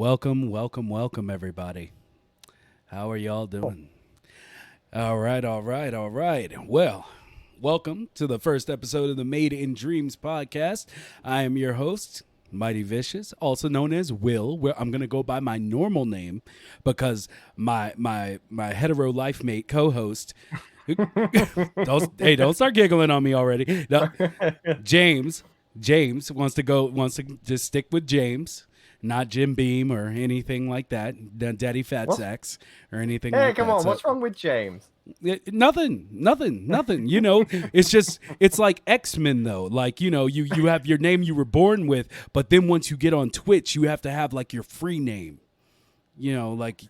Welcome, welcome, welcome, everybody. How are y'all Oh, doing? All right, all right, all right. Well, welcome to the first episode of the Made in Dreams podcast. I am your host, Mighty Vicious, also known as Will. Where I'm going to go by my normal name because my hetero life mate co-host don't start giggling on me already. No, James. James wants to just stick with James, not Jim Beam or anything like that. Daddy Fat what? Sacks or anything Hey, like come that. on. So What's wrong with James? nothing. It's like X-Men though. Like you have your name you were born with, but then once you get on Twitch, you have to have like your free name. Like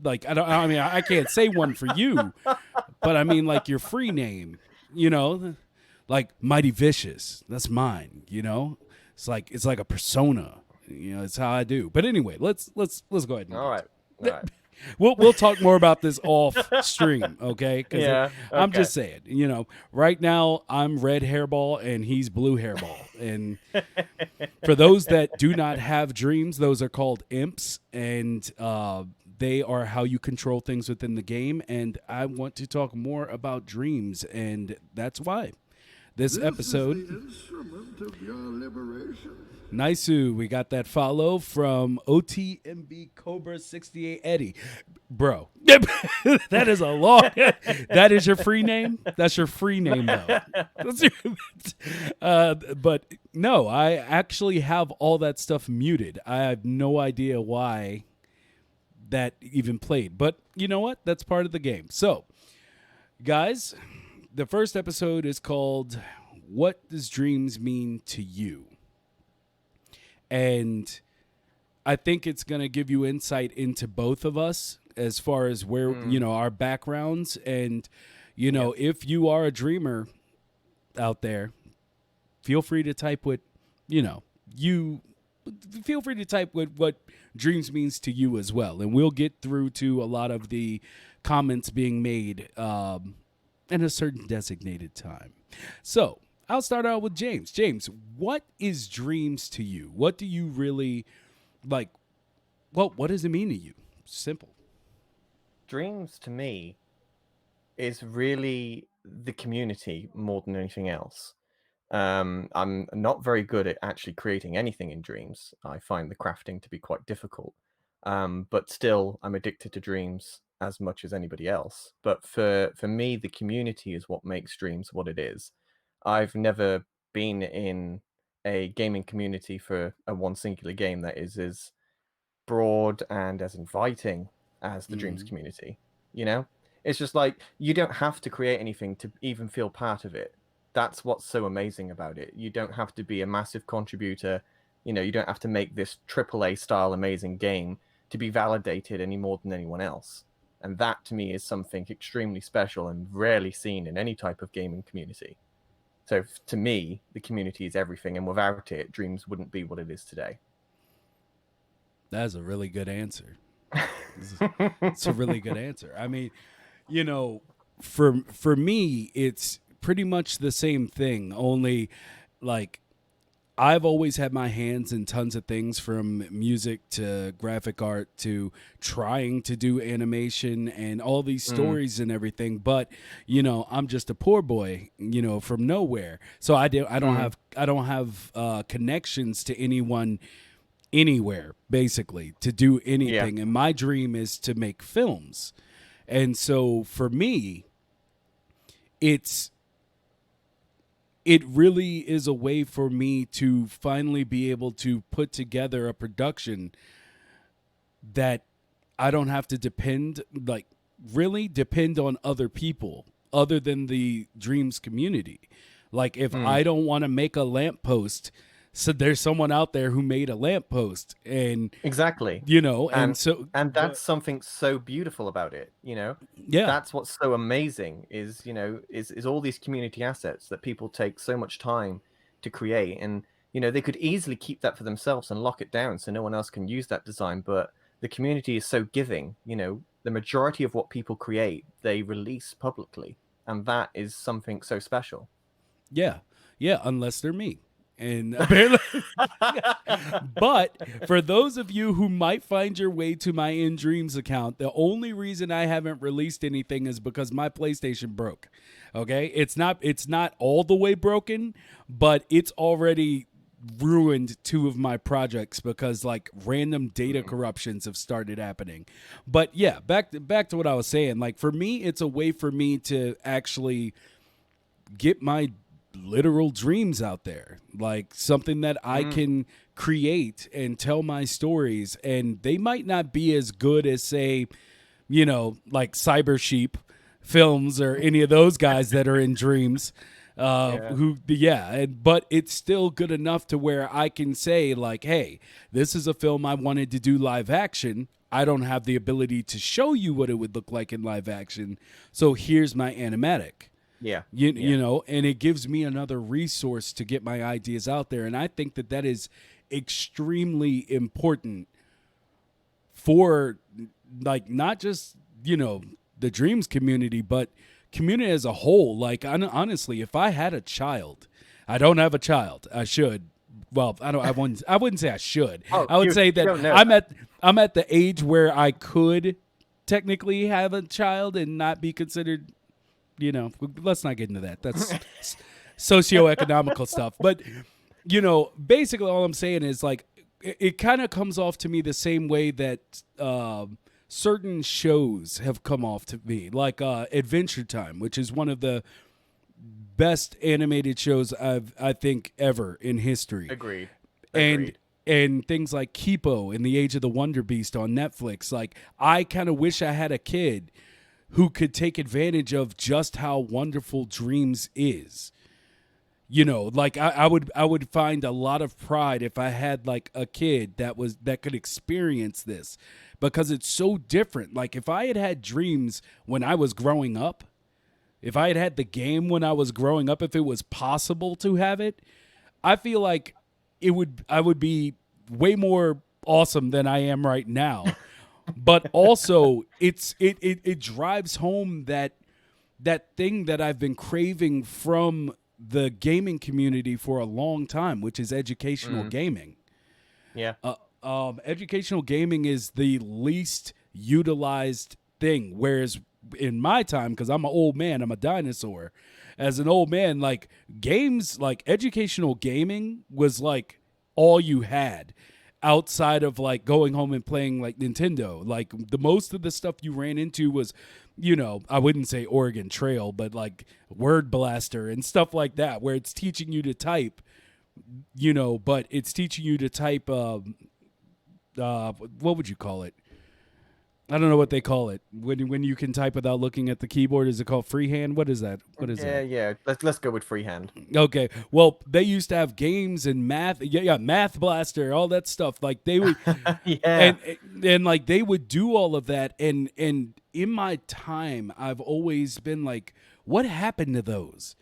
like I can't say one for you, but I mean like your free name. You know, like Mighty Vicious. That's mine. It's like a persona. It's how I do. But anyway, let's go ahead and All get right. to All it. right. We'll talk more about this off stream, okay? Because Yeah. I'm Okay. just saying, right now I'm red hairball and he's blue hairball, and for those that do not have dreams, those are called imps, and they are how you control things within the game. And I want to talk more about dreams, and that's why this This is episode. the instrument of your liberation. Nice, we got that follow from OTMB Cobra 68 Eddie. Bro, that is a long. That is your free name. That's your free name, though. But no, I actually have all that stuff muted. I have no idea why that even played. But you know what? That's part of the game. So, guys, the first episode is called "What Does Dreams Mean to You?" And I think it's going to give you insight into both of us as far as where, our backgrounds. And, Yep. if you are a dreamer out there, feel free to type you feel free to type what dreams means to you as well. And we'll get through to a lot of the comments being made in a certain designated time. So I'll start out with James. James, what is dreams to you? What do you really like? Well, what does it mean to you? Simple. Dreams to me is really the community more than anything else. I'm not very good at actually creating anything in dreams. I find the crafting to be quite difficult. But still, I'm addicted to dreams as much as anybody else. But for me, the community is what makes dreams what it is. I've never been in a gaming community for a one singular game that is as broad and as inviting as the dreams Mm-hmm. community. You know, it's just like you don't have to create anything to even feel part of it. That's what's so amazing about it. You don't have to be a massive contributor. You don't have to make this AAA style amazing game to be validated any more than anyone else. And that to me is something extremely special and rarely seen in any type of gaming community. So to me, the community is everything, and without it, Dreams wouldn't be what it is today. That's a really good answer. It's a really good answer. I mean, you know, for me, it's pretty much the same thing. Only, like, I've always had my hands in tons of things from music to graphic art to trying to do animation and all these Mm, stories and everything. But I'm just a poor boy, from nowhere. So mm, I don't have connections to anyone anywhere basically to do yeah. anything. And my dream is to make films. And so for me, it's it really is a way for me to finally be able to put together a production that I don't have to really depend on other people other than the dreams community. Like if Mm. I don't want to make a lamppost, so there's someone out there who made a lamppost and Exactly. and so And go, that's something so beautiful about it. yeah. That's what's so amazing is all these community assets that people take so much time to create. And they could easily keep that for themselves and lock it down so no one else can use that design, but the community is so giving. The majority of what people create, they release publicly, and that is something so special. Yeah. Yeah, unless they're me. And apparently, but for those of you who might find your way to my In Dreams account, the only reason I haven't released anything is because my PlayStation broke. Okay, it's not all the way broken, but it's already ruined two of my projects because like random data corruptions have started happening. But yeah, back to what I was saying. Like for me, it's a way for me to actually get my literal dreams out there, like something that I can create and tell my stories. And they might not be as good as, say, like Cyber Sheep films or any of those guys that are in Dreams. But it's still good enough to where I can say, like, hey, this is a film I wanted to do live action. I don't have the ability to show you what it would look like in live action. So here's my animatic. Yeah. You know, and it gives me another resource to get my ideas out there. And I think that is extremely important for, like, not just, the Dreams community, but community as a whole. Like, honestly, if I had a child, I don't have a child. I should. Well, I wouldn't say I should. I would say that I'm at the age where I could technically have a child and not be considered. Let's not get into that. That's socioeconomical stuff. But, basically all I'm saying is, like, it kind of comes off to me the same way that certain shows have come off to me, like Adventure Time, which is one of the best animated shows I think ever in history. Agreed. And things like Kipo and the Age of the Wonder Beast on Netflix. Like, I kind of wish I had a kid who could take advantage of just how wonderful Dreams is. Like I would find a lot of pride if I had like a kid that could experience this, because it's so different. Like if I had Dreams when I was growing up, if I had the game when I was growing up, if it was possible to have it, I feel like I would be way more awesome than I am right now. But also, it drives home that thing that I've been craving from the gaming community for a long time, which is educational gaming. Yeah. Educational gaming is the least utilized thing. Whereas in my time, because I'm an old man, I'm a dinosaur. As an old man, like games, like educational gaming was like all you had. Outside of like going home and playing like Nintendo, like the most of the stuff you ran into was, I wouldn't say Oregon Trail, but like Word Blaster and stuff like that, where it's teaching you to type, but it's teaching you to type, what would you call it? I don't know what they call it when you can type without looking at the keyboard. Is it called freehand? What is that? What is that? Yeah. Let's go with freehand. Okay. Well, they used to have games and math. Yeah, Math Blaster, all that stuff. Like they would, and like they would do all of that. And in my time, I've always been like, what happened to those?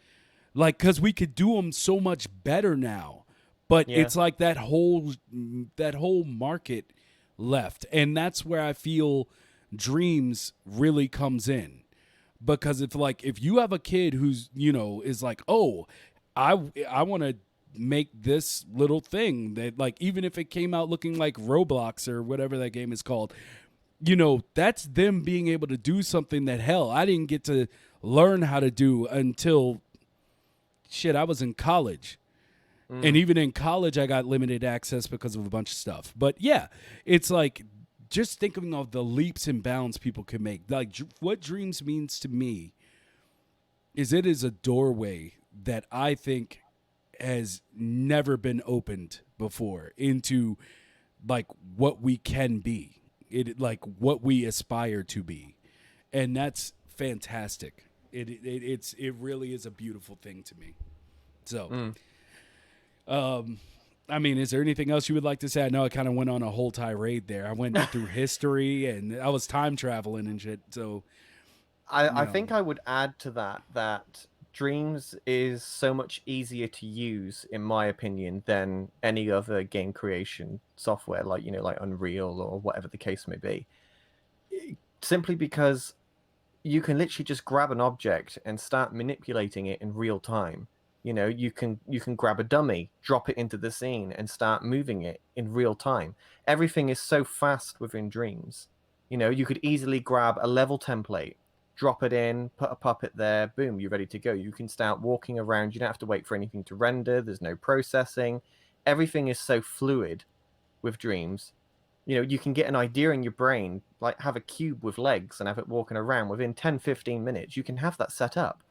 Like, because we could do them so much better now, but it's like that whole market left. And that's where I feel Dreams really comes in, because if you have a kid who's is like, oh, I want to make this little thing that, like, even if it came out looking like Roblox or whatever that game is called, that's them being able to do something that, hell, I didn't get to learn how to do until I was in college. And even in college, I got limited access because of a bunch of stuff. But yeah, it's like just thinking of the leaps and bounds people can make. Like what Dreams means to me is it is a doorway that I think has never been opened before into like what we can be, like what we aspire to be, and that's fantastic. It really is a beautiful thing to me. So. I mean, is there anything else you would like to say? I know I kind of went on a whole tirade there. I went through history and I was time traveling and shit. So I think I would add to that Dreams is so much easier to use, in my opinion, than any other game creation software, like like Unreal or whatever the case may be. Simply because you can literally just grab an object and start manipulating it in real time. You can grab a dummy, drop it into the scene, and start moving it in real time. Everything is so fast within Dreams. You could easily grab a level template, drop it in, put a puppet there, boom, you're ready to go. You can start walking around. You don't have to wait for anything to render. There's no processing. Everything is so fluid with Dreams. You can get an idea in your brain, like have a cube with legs and have it walking around within 10-15 minutes. You can have that set up.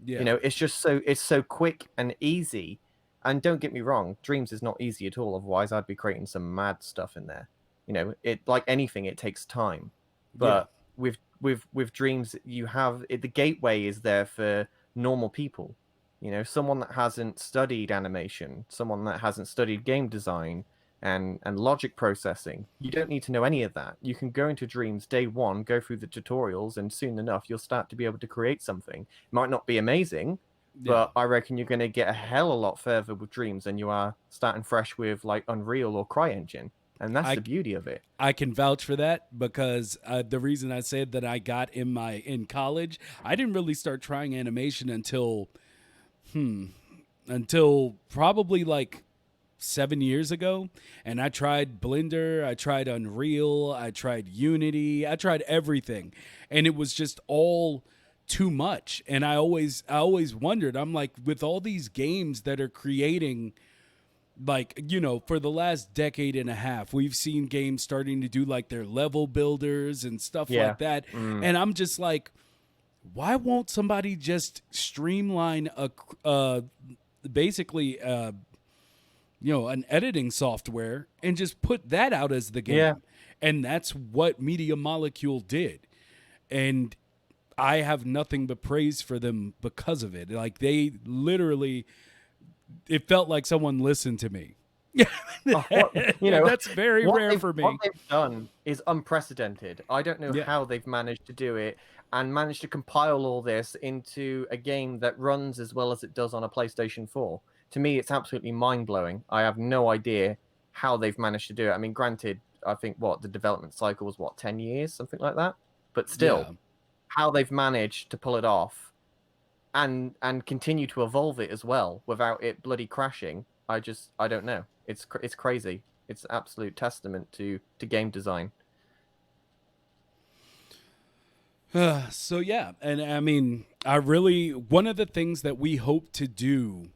Yeah. It's so quick and easy. And don't get me wrong, Dreams is not easy at all. Otherwise, I'd be creating some mad stuff in there. It, like anything, it takes time. But with Dreams, you have it, the gateway is there for normal people. Someone that hasn't studied animation, someone that hasn't studied game design and logic processing. You don't need to know any of that. You can go into Dreams day one, go through the tutorials, and soon enough you'll start to be able to create something. It might not be amazing, but I reckon you're going to get a hell of a lot further with Dreams than you are starting fresh with like Unreal or CryEngine. And that's the beauty of it. I can vouch for that because the reason I said that I got in college, I didn't really start trying animation until probably like 7 years ago. And I tried Blender, I tried Unreal, I tried Unity, I tried everything. And it was just all too much. And I always wondered, I'm like, with all these games that are creating, like, for the last decade and a half, we've seen games starting to do like their level builders and stuff like that. And I'm just like, why won't somebody just streamline basically an editing software and just put that out as the game? Yeah. And that's what Media Molecule did. And I have nothing but praise for them because of it. Like, they literally, it felt like someone listened to me. That's very rare for me. What they've done is unprecedented. I don't know how they've managed to do it and managed to compile all this into a game that runs as well as it does on a PlayStation 4. To me, it's absolutely mind-blowing. I have no idea how they've managed to do it. I mean, granted, I think the development cycle was 10 years, something like that. But still, how they've managed to pull it off and continue to evolve it as well without it bloody crashing, I don't know. It's crazy. It's an absolute testament to game design. So yeah, and I mean, one of the things that we hope to do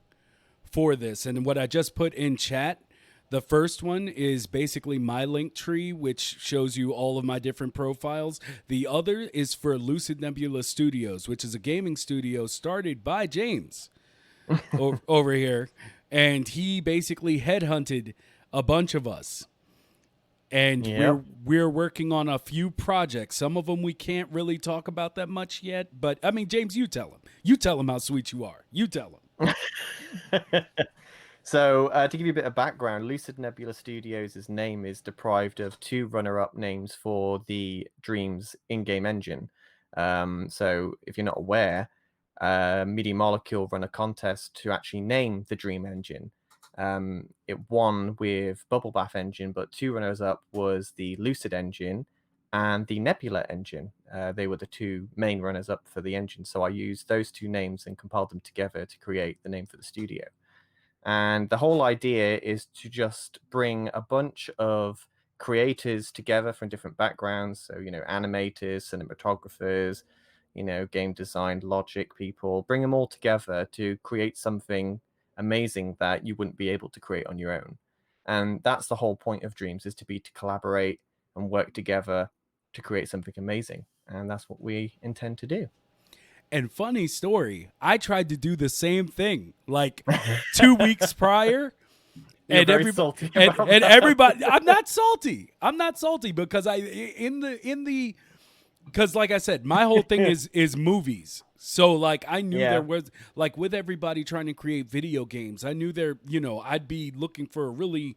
for this, and what I just put in chat, the first one is basically my link tree, which shows you all of my different profiles. The other is for Lucid Nebula Studios, which is a gaming studio started by James over here. And he basically headhunted a bunch of us. And we're working on a few projects. Some of them we can't really talk about that much yet. But, I mean, James, you tell him. You tell him how sweet you are. You tell him. So, to give you a bit of background, Lucid Nebula Studios' name is deprived of 2 runner-up names for the Dreams in-game engine. So, if you're not aware, Media Molecule run a contest to actually name the Dream engine. It won with Bubble Bath engine, but 2 runners-up was the Lucid engine and the Nebula engine. They were the 2 main runners-up for the engine. So I used those 2 names and compiled them together to create the name for the studio. And the whole idea is to just bring a bunch of creators together from different backgrounds. So, animators, cinematographers, game design, logic people, bring them all together to create something amazing that you wouldn't be able to create on your own. And that's the whole point of Dreams, is to collaborate and work together to create something amazing. And that's what we intend to do. And funny story, I tried to do the same thing like 2 weeks prior. And everybody, I'm not salty. I'm not salty because because like I said, my whole thing is movies. So like I knew there was, like, with everybody trying to create video games, I knew I'd be looking for a really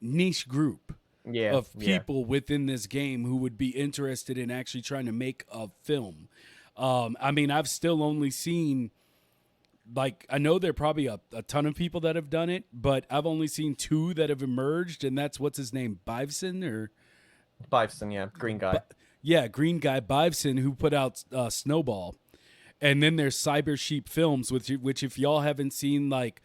niche group of people within this game who would be interested in actually trying to make a film. I mean, I've still only seen, like, I know there are probably a ton of people that have done it, but I've only seen 2 that have emerged, and that's, what's his name, Bivson, green guy Bivson, who put out Snowball. And then there's Cyber Sheep Films, which if y'all haven't seen, like,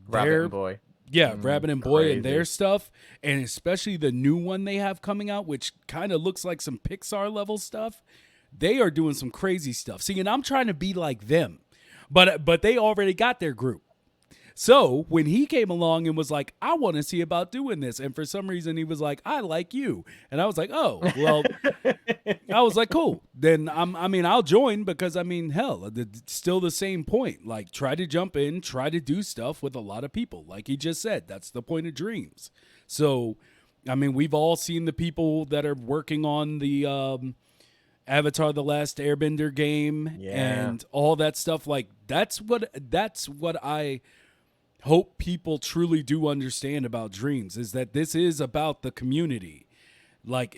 Rabbit and Boy. Yeah, Rabbit and Boy and their crazy. stuff, and especially the new one they have coming out, which kind of looks like some Pixar level stuff. They are doing some crazy stuff. See, and I'm trying to be like them, but they already got their group. So when he came along and was like, I want to see about doing this, and for some reason he was like, I like you, and I was like, oh, well, I was like, cool. Then I'll join because hell, it's still the same point. Like, try to jump in, try to do stuff with a lot of people. Like he just said, that's the point of Dreams. So, we've all seen the people that are working on the Avatar: The Last Airbender game and all that stuff. Like that's what I hope people truly do understand about Dreams, is that this is about the community. Like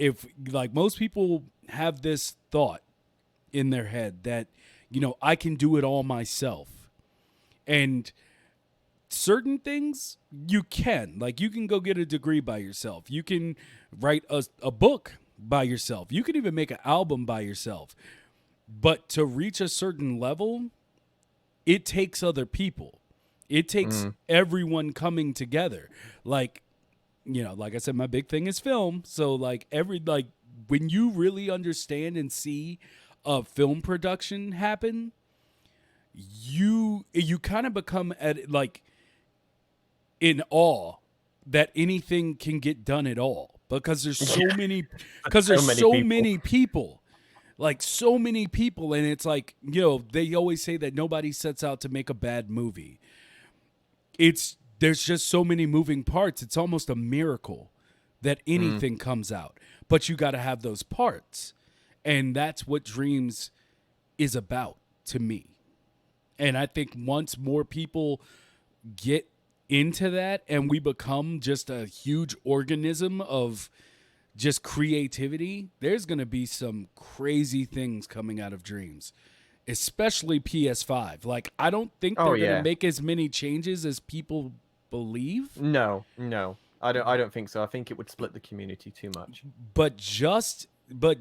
most people have this thought in their head that, I can do it all myself. And certain things you can. Like, you can go get a degree by yourself. You can write a book by yourself. You can even make an album by yourself. But to reach a certain level, it takes other people. It takes everyone coming together. Like I said, my big thing is film. So when you really understand and see a film production happen, you kind of become in awe that anything can get done at all, because there's so many people. Like, so many people, and it's like, they always say that nobody sets out to make a bad movie. There's just so many moving parts. It's almost a miracle that anything comes out. But you got to have those parts. And that's what Dreams is about to me. And I think once more people get into that and we become just a huge organism of just creativity, there's going to be some crazy things coming out of Dreams, especially PS5. Like, I don't think they're going to make as many changes as people believe. No, I don't think so. I think it would split the community too much. But just the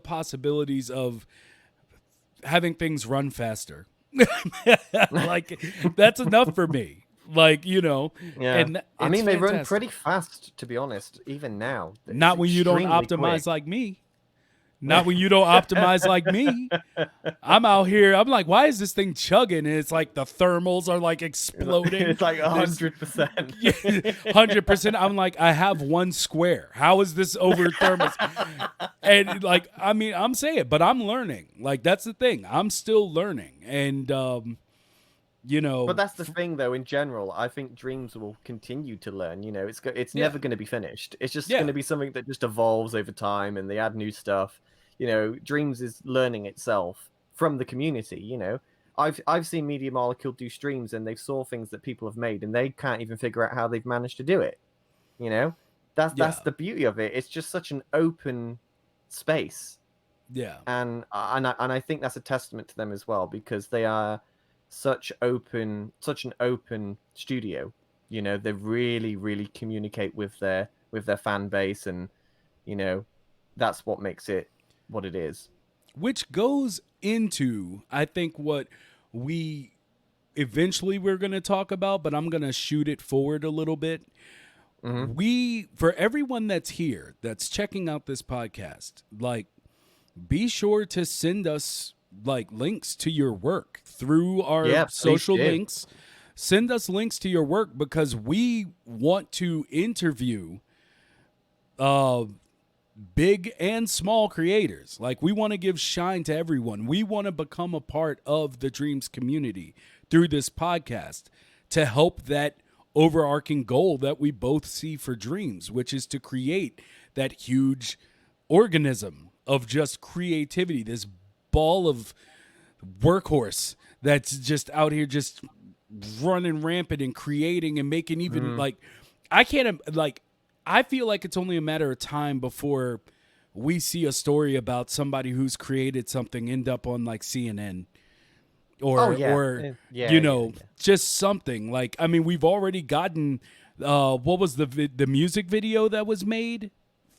possibilities of having things run faster. Like, that's enough for me. Like, Yeah. And they run pretty fast, to be honest, even now. Not when you don't optimize quick. like me. Not when you don't optimize like me. I'm out here. I'm like, why is this thing chugging? And it's like the thermals are like exploding. It's like 100%. 100%. I'm like, I have one square. How is this over thermals? And like, I'm saying it, but I'm learning. Like, that's the thing. I'm still learning. And, But that's the thing, though. In general, I think Dreams will continue to learn. It's never going to be finished. It's just going to be something that just evolves over time, and they add new stuff. Dreams is learning itself from the community. I've seen Media Molecule do streams, and they saw things that people have made, and they can't even figure out how they've managed to do it. That's the beauty of it. It's just such an open space. Yeah, and I think that's a testament to them as well, because they are such an open studio. They really communicate with their fan base, and that's what makes it what it is. Which goes into, I think, what we're going to talk about, but I'm going to shoot it forward a little bit. For everyone that's here, that's checking out this podcast, like, be sure to send us like links to your work through our social links. Send us links to your work, because we want to interview big and small creators. Like, we want to give shine to everyone. We want to become a part of the Dreams community through this podcast to help that overarching goal that we both see for Dreams, which is to create that huge organism of just creativity, this ball of workhorse that's just out here just running rampant and creating and making even like, I feel like it's only a matter of time before we see a story about somebody who's created something end up on like CNN just something like, we've already gotten what was the music video that was made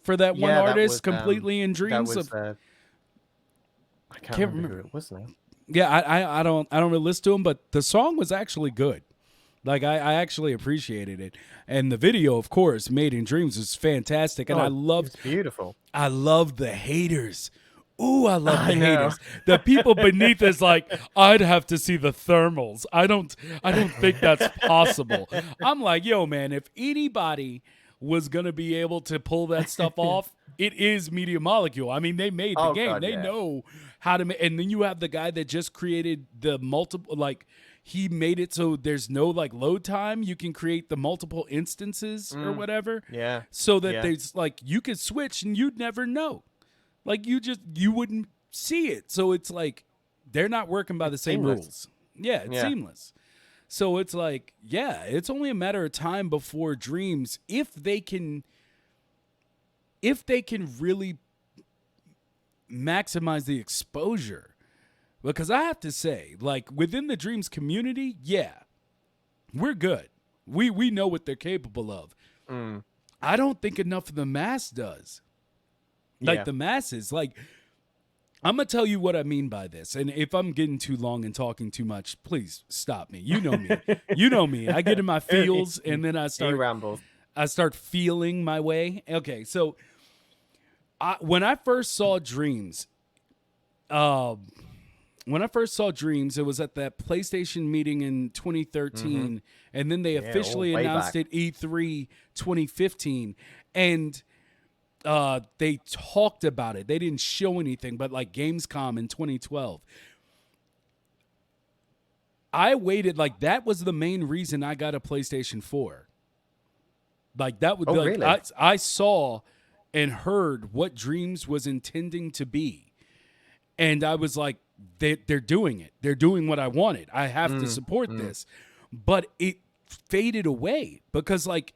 for that one artist, completely in Dreams. I Can't can't remember remember. who it was now. Yeah, I don't really listen to him, but the song was actually good. Like I actually appreciated it, and the video, of course, "Made in Dreams" is fantastic, and Oh, it's beautiful. I love the haters. Ooh, I love the I know. haters. The people beneath is like, I'd have to see the thermals. I don't think that's possible. I'm like, yo, man, if anybody was gonna be able to pull that stuff off, it is Media Molecule. I mean, they made the Oh, game. God, They yeah. know how to make, and then you have the guy that just created the multiple, like he made it so there's no like load time. You can create the multiple instances or whatever. Yeah. So that Yeah. there's like you could switch and you'd never know. Like you wouldn't see it. So it's like they're not working by the same seamless. rules. Yeah, it's Yeah. seamless. So it's like, yeah, it's only a matter of time before Dreams, if they can really maximize the exposure. Because I have to say, like within the Dreams community, yeah, we're good. We know what they're capable of. I don't think enough of the mass does. Like Yeah. the masses, like I'm gonna tell you what I mean by this. And if I'm getting too long and talking too much, please stop me. You know me. You know me. I get in my feels and then I He start rambles. feeling my way. Okay, so when I first saw Dreams, it was at that PlayStation meeting in 2013, and then they officially way announced back. it E3 2015, and they talked about it. They didn't show anything, but like Gamescom in 2012. I waited, like that was the main reason I got a PlayStation 4. Like that would Oh, be like really? I saw and heard what Dreams was intending to be. And I was like, they're doing it. They're doing what I wanted. I have to support this. But it faded away because like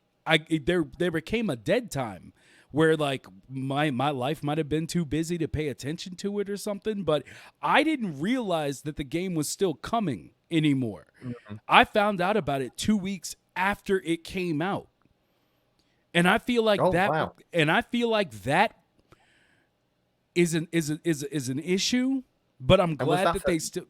there became a dead time where like my life might have been too busy to pay attention to it or something, but I didn't realize that the game was still coming anymore. I found out about it 2 weeks after it came out. And I feel like Oh, that wow. is an issue, but I'm was glad that that they still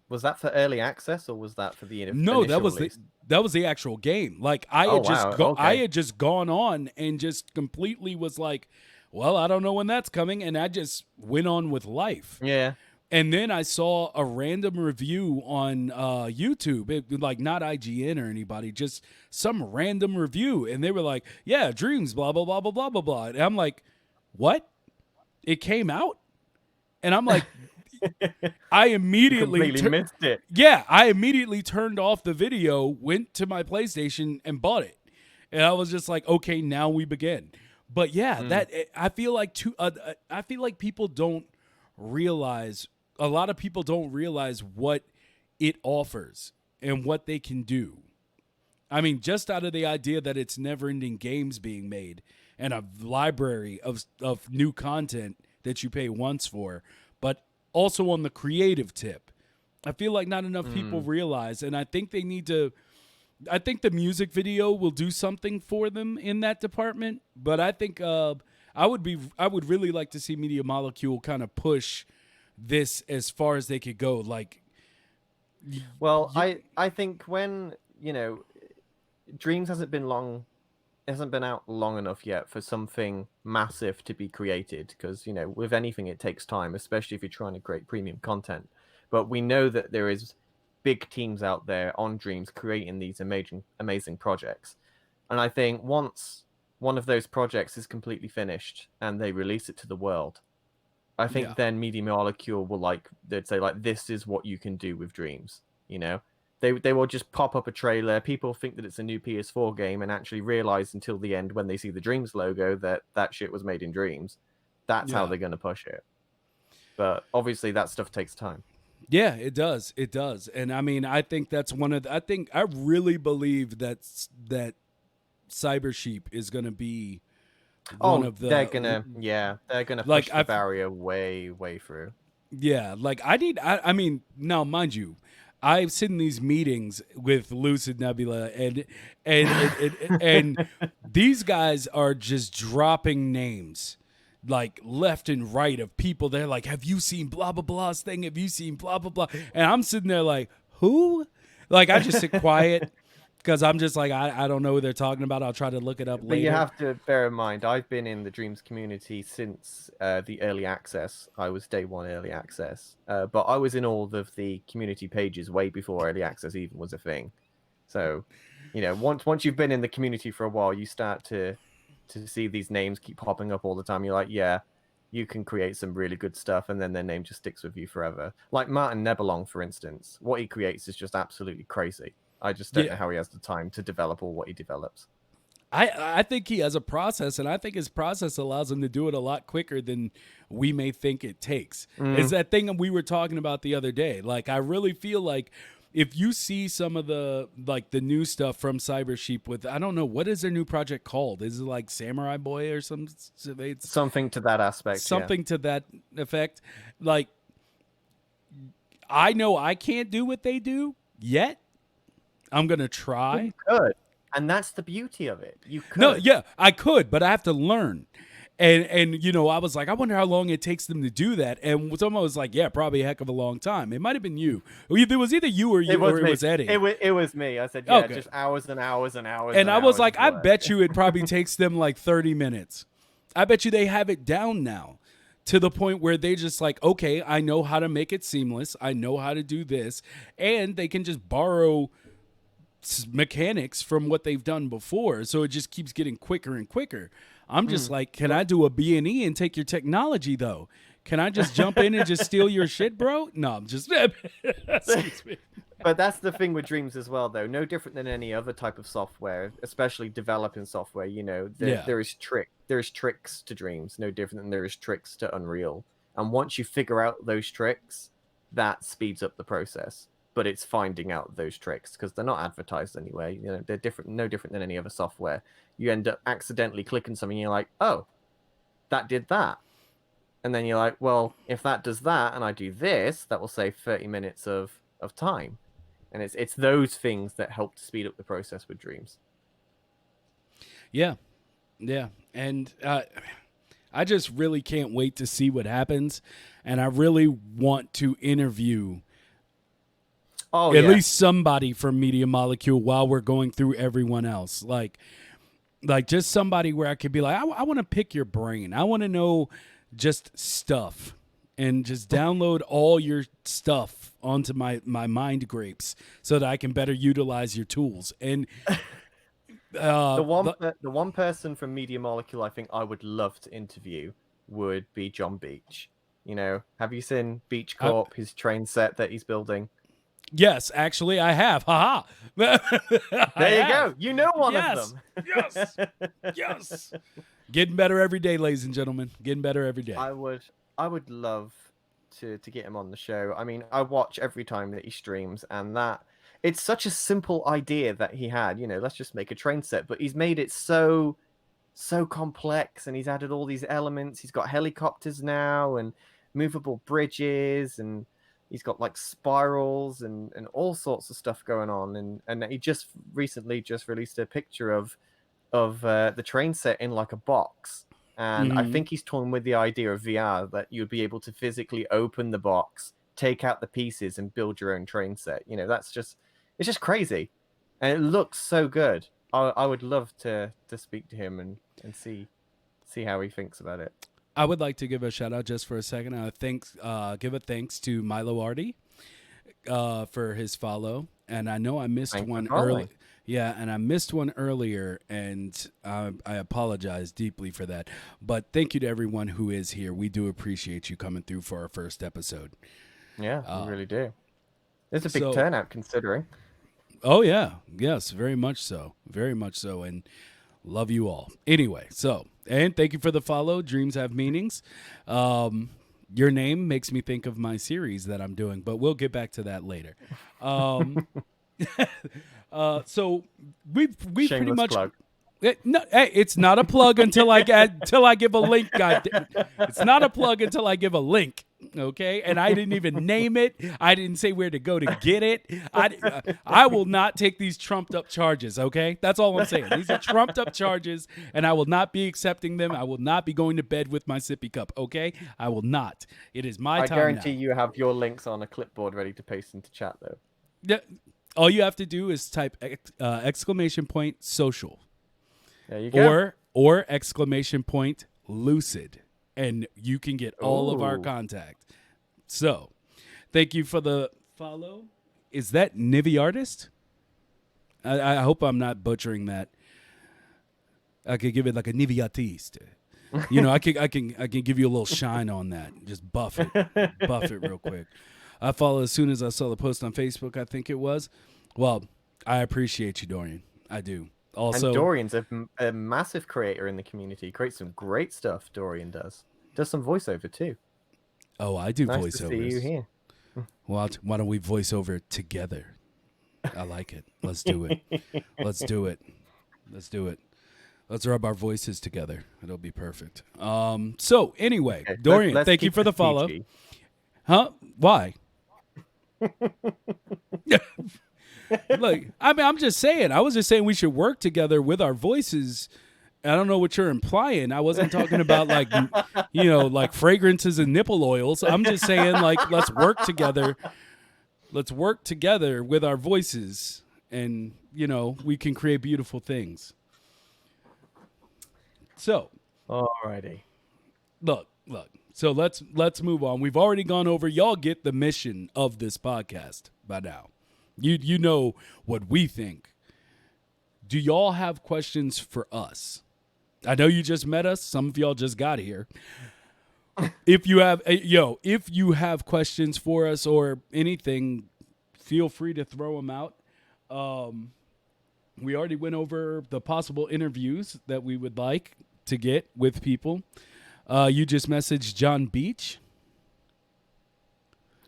Was that for early access or was that for the No, that initial was release? that was the actual game. Like I Oh, had just wow, I okay. had just gone on and just completely was like, well, I don't know when that's coming, and I just went on with life. Yeah. And then I saw a random review on YouTube, like not IGN or anybody, just some random review, and they were like, "Yeah, Dreams, blah blah blah blah blah blah blah." And I'm like, "What? It came out?" And I'm like, I immediately Completely missed it. yeah, I immediately turned off the video, went to my PlayStation, and bought it. And I was just like, okay, now we begin. But yeah, that I feel like people don't realize. A lot of people don't realize what it offers and what they can do. I mean, just out of the idea that it's never-ending games being made and a library of new content that you pay once for, but also on the creative tip. I feel like not enough people realize, and I think they need to. I think the music video will do something for them in that department, but I think I would really like to see Media Molecule kind of push this as far as they could go. Like, Well, I think when, Dreams hasn't been out long enough yet for something massive to be created, because with anything it takes time, especially if you're trying to create premium content. But we know that there is big teams out there on Dreams creating these amazing projects. And I think once one of those projects is completely finished and they release it to the world, I think Yeah. then Media Molecule will they'd say this is what you can do with Dreams. They will just pop up a trailer. People think that it's a new PS4 game and actually realize until the end when they see the Dreams logo that shit was made in Dreams. That's how Yeah. they're going to push it. But obviously that stuff takes time. yeah, it does. It does. And I mean, I think that's I really believe that Cyber Sheep is going to be one of the. they're gonna push Like, the barrier way through. Yeah, like I mean, now mind you, I've seen these meetings with Lucid Nebula and these guys are just dropping names like left and right of people. They're like, have you seen blah, blah, blah's thing? Have you seen blah, blah, blah? And I'm sitting there like, who? Like, I just sit quiet because I'm just like, I don't know what they're talking about. I'll try to look it up But later. you have to bear in mind, I've been in the Dreams community since the early access. I was day one early access, but I was in all of the community pages way before early access even was a thing. So, you know, once you've been in the community for a while, you start to see these names keep popping up all the time. You're like, yeah, you can create some really good stuff, and then their name just sticks with you forever. Like Martin Nebelong, for instance, what he creates is just absolutely crazy. I just don't know how he has the time to develop all what he develops. I think he has a process, and I think his process allows him to do it a lot quicker than we may think it takes. It's that thing we were talking about the other day. Like, I really feel like if you see some of the the new stuff from Cybersheep with, I don't know, what is their new project called? Is it like Samurai Boy or something? Something to that aspect. Something to that effect. Like, I know I can't do what they do yet. I'm going to try. You could. And that's the beauty of it. You could. No, yeah, I could, but I have to learn. And you know, I was like, I wonder how long it takes them to do that. And someone was like, yeah, probably a heck of a long time. It might have been you. It was either you or you, or it was Eddie. It was me. I said, yeah, Okay. just hours and hours and hours. And I was hours like, of I work. bet you it probably takes them like 30 minutes. I bet you they have it down now to the point where they just like, okay, I know how to make it seamless. I know how to do this. And they can just borrow mechanics from what they've done before. So it just keeps getting quicker and quicker. I'm just like, can I do a B&E and take your technology though? Can I just jump in and just steal your shit, bro? No, I'm just... Excuse me. But that's the thing with Dreams as well, though. No different than any other type of software, especially developing software. You know, there is tricks to Dreams, no different than there is tricks to Unreal. And once you figure out those tricks, that speeds up the process. But it's finding out those tricks because they're not advertised anyway. You know, they're no different than any other software. You end up accidentally clicking something, and you're like, oh, that did that. And then you're like, well, if that does that, and I do this, that will save 30 minutes of time. And it's those things that help to speed up the process with Dreams. Yeah. And I just really can't wait to see what happens. And I really want to interview at least somebody from Media Molecule while we're going through everyone else. Like just somebody where I could be like, I want to pick your brain. I want to know just stuff and just download all your stuff onto my mind grapes so that I can better utilize your tools. And the one person from Media Molecule I think I would love to interview would be John Beach. You know, have you seen Beach Corp, his train set that he's building? Yes, actually, I have. Haha. There you go. You know one of them. Yes. Getting better every day, ladies and gentlemen. Getting better every day. I would love to get him on the show. I mean, I watch every time that he streams, and that it's such a simple idea that he had. You know, let's just make a train set, but he's made it so complex, and he's added all these elements. He's got helicopters now and movable bridges, and he's got like spirals and all sorts of stuff going on. And he just recently released a picture of the train set in like a box. And I think he's toying with the idea of VR, that you'd be able to physically open the box, take out the pieces, and build your own train set. You know, it's just crazy. And it looks so good. I would love to speak to him and see how he thinks about it. I would like to give a shout out just for a second. Give a thanks to Milo Artie for his follow. And I know I missed one early. Yeah, and I missed one earlier, and I apologize deeply for that. But thank you to everyone who is here. We do appreciate you coming through for our first episode. Yeah, we really do. It's a big turnout considering. Oh, yeah. Yes, very much so. Very much so. And love you all. Anyway, and thank you for the follow. Dreams have meanings. Your name makes me think of my series that I'm doing, but we'll get back to that later. So we've pretty much plug. No, hey, it's not a plug until I give a link. God, it's not a plug until I give a link. Okay, and I didn't even name it. I didn't say where to go to get it. I will not take these trumped up charges. Okay, that's all I'm saying. These are trumped up charges, and I will not be accepting them. I will not be going to bed with my sippy cup. Okay, I will not. It is my I time guarantee now. you have your links on a clipboard ready to paste into chat, though. Yeah, all you have to do is type exclamation point social. There you go. Or exclamation point lucid, and you can get all of our Ooh. contact. So thank you for the follow. Is that Nivi Artist? I hope I'm not butchering that. I could give it like a Nivi Artiste. You know, I can give you a little shine on that. Just buff it real quick. I follow as soon as I saw the post on Facebook, I think it was. Well, I appreciate you, Dorian. I do. Also, And Dorian's a massive creator in the community. He creates some great stuff. Dorian does some voiceover too. oh, I do Nice to see you voiceovers. here. Well, why don't we voice over together? I like it. Let's do it. Let's do it. Let's do it. Let's rub our voices together. It'll be perfect. So anyway, Okay, Dorian, let's thank you keep for the this follow. PG. Huh? Why? Look, I mean, I'm just saying. I was just saying we should work together with our voices. I don't know what you're implying. I wasn't talking about like, you know, like fragrances and nipple oils. I'm just saying like, let's work together. Let's work together with our voices, and you know, we can create beautiful things. So, Alrighty. look. So let's move on. We've already gone over. Y'all get the mission of this podcast by now. You know what we think. Do y'all have questions for us? I know you just met us. Some of y'all just got here. If you have if you have questions for us or anything, feel free to throw them out. We already went over the possible interviews that we would like to get with people. You just messaged John Beach.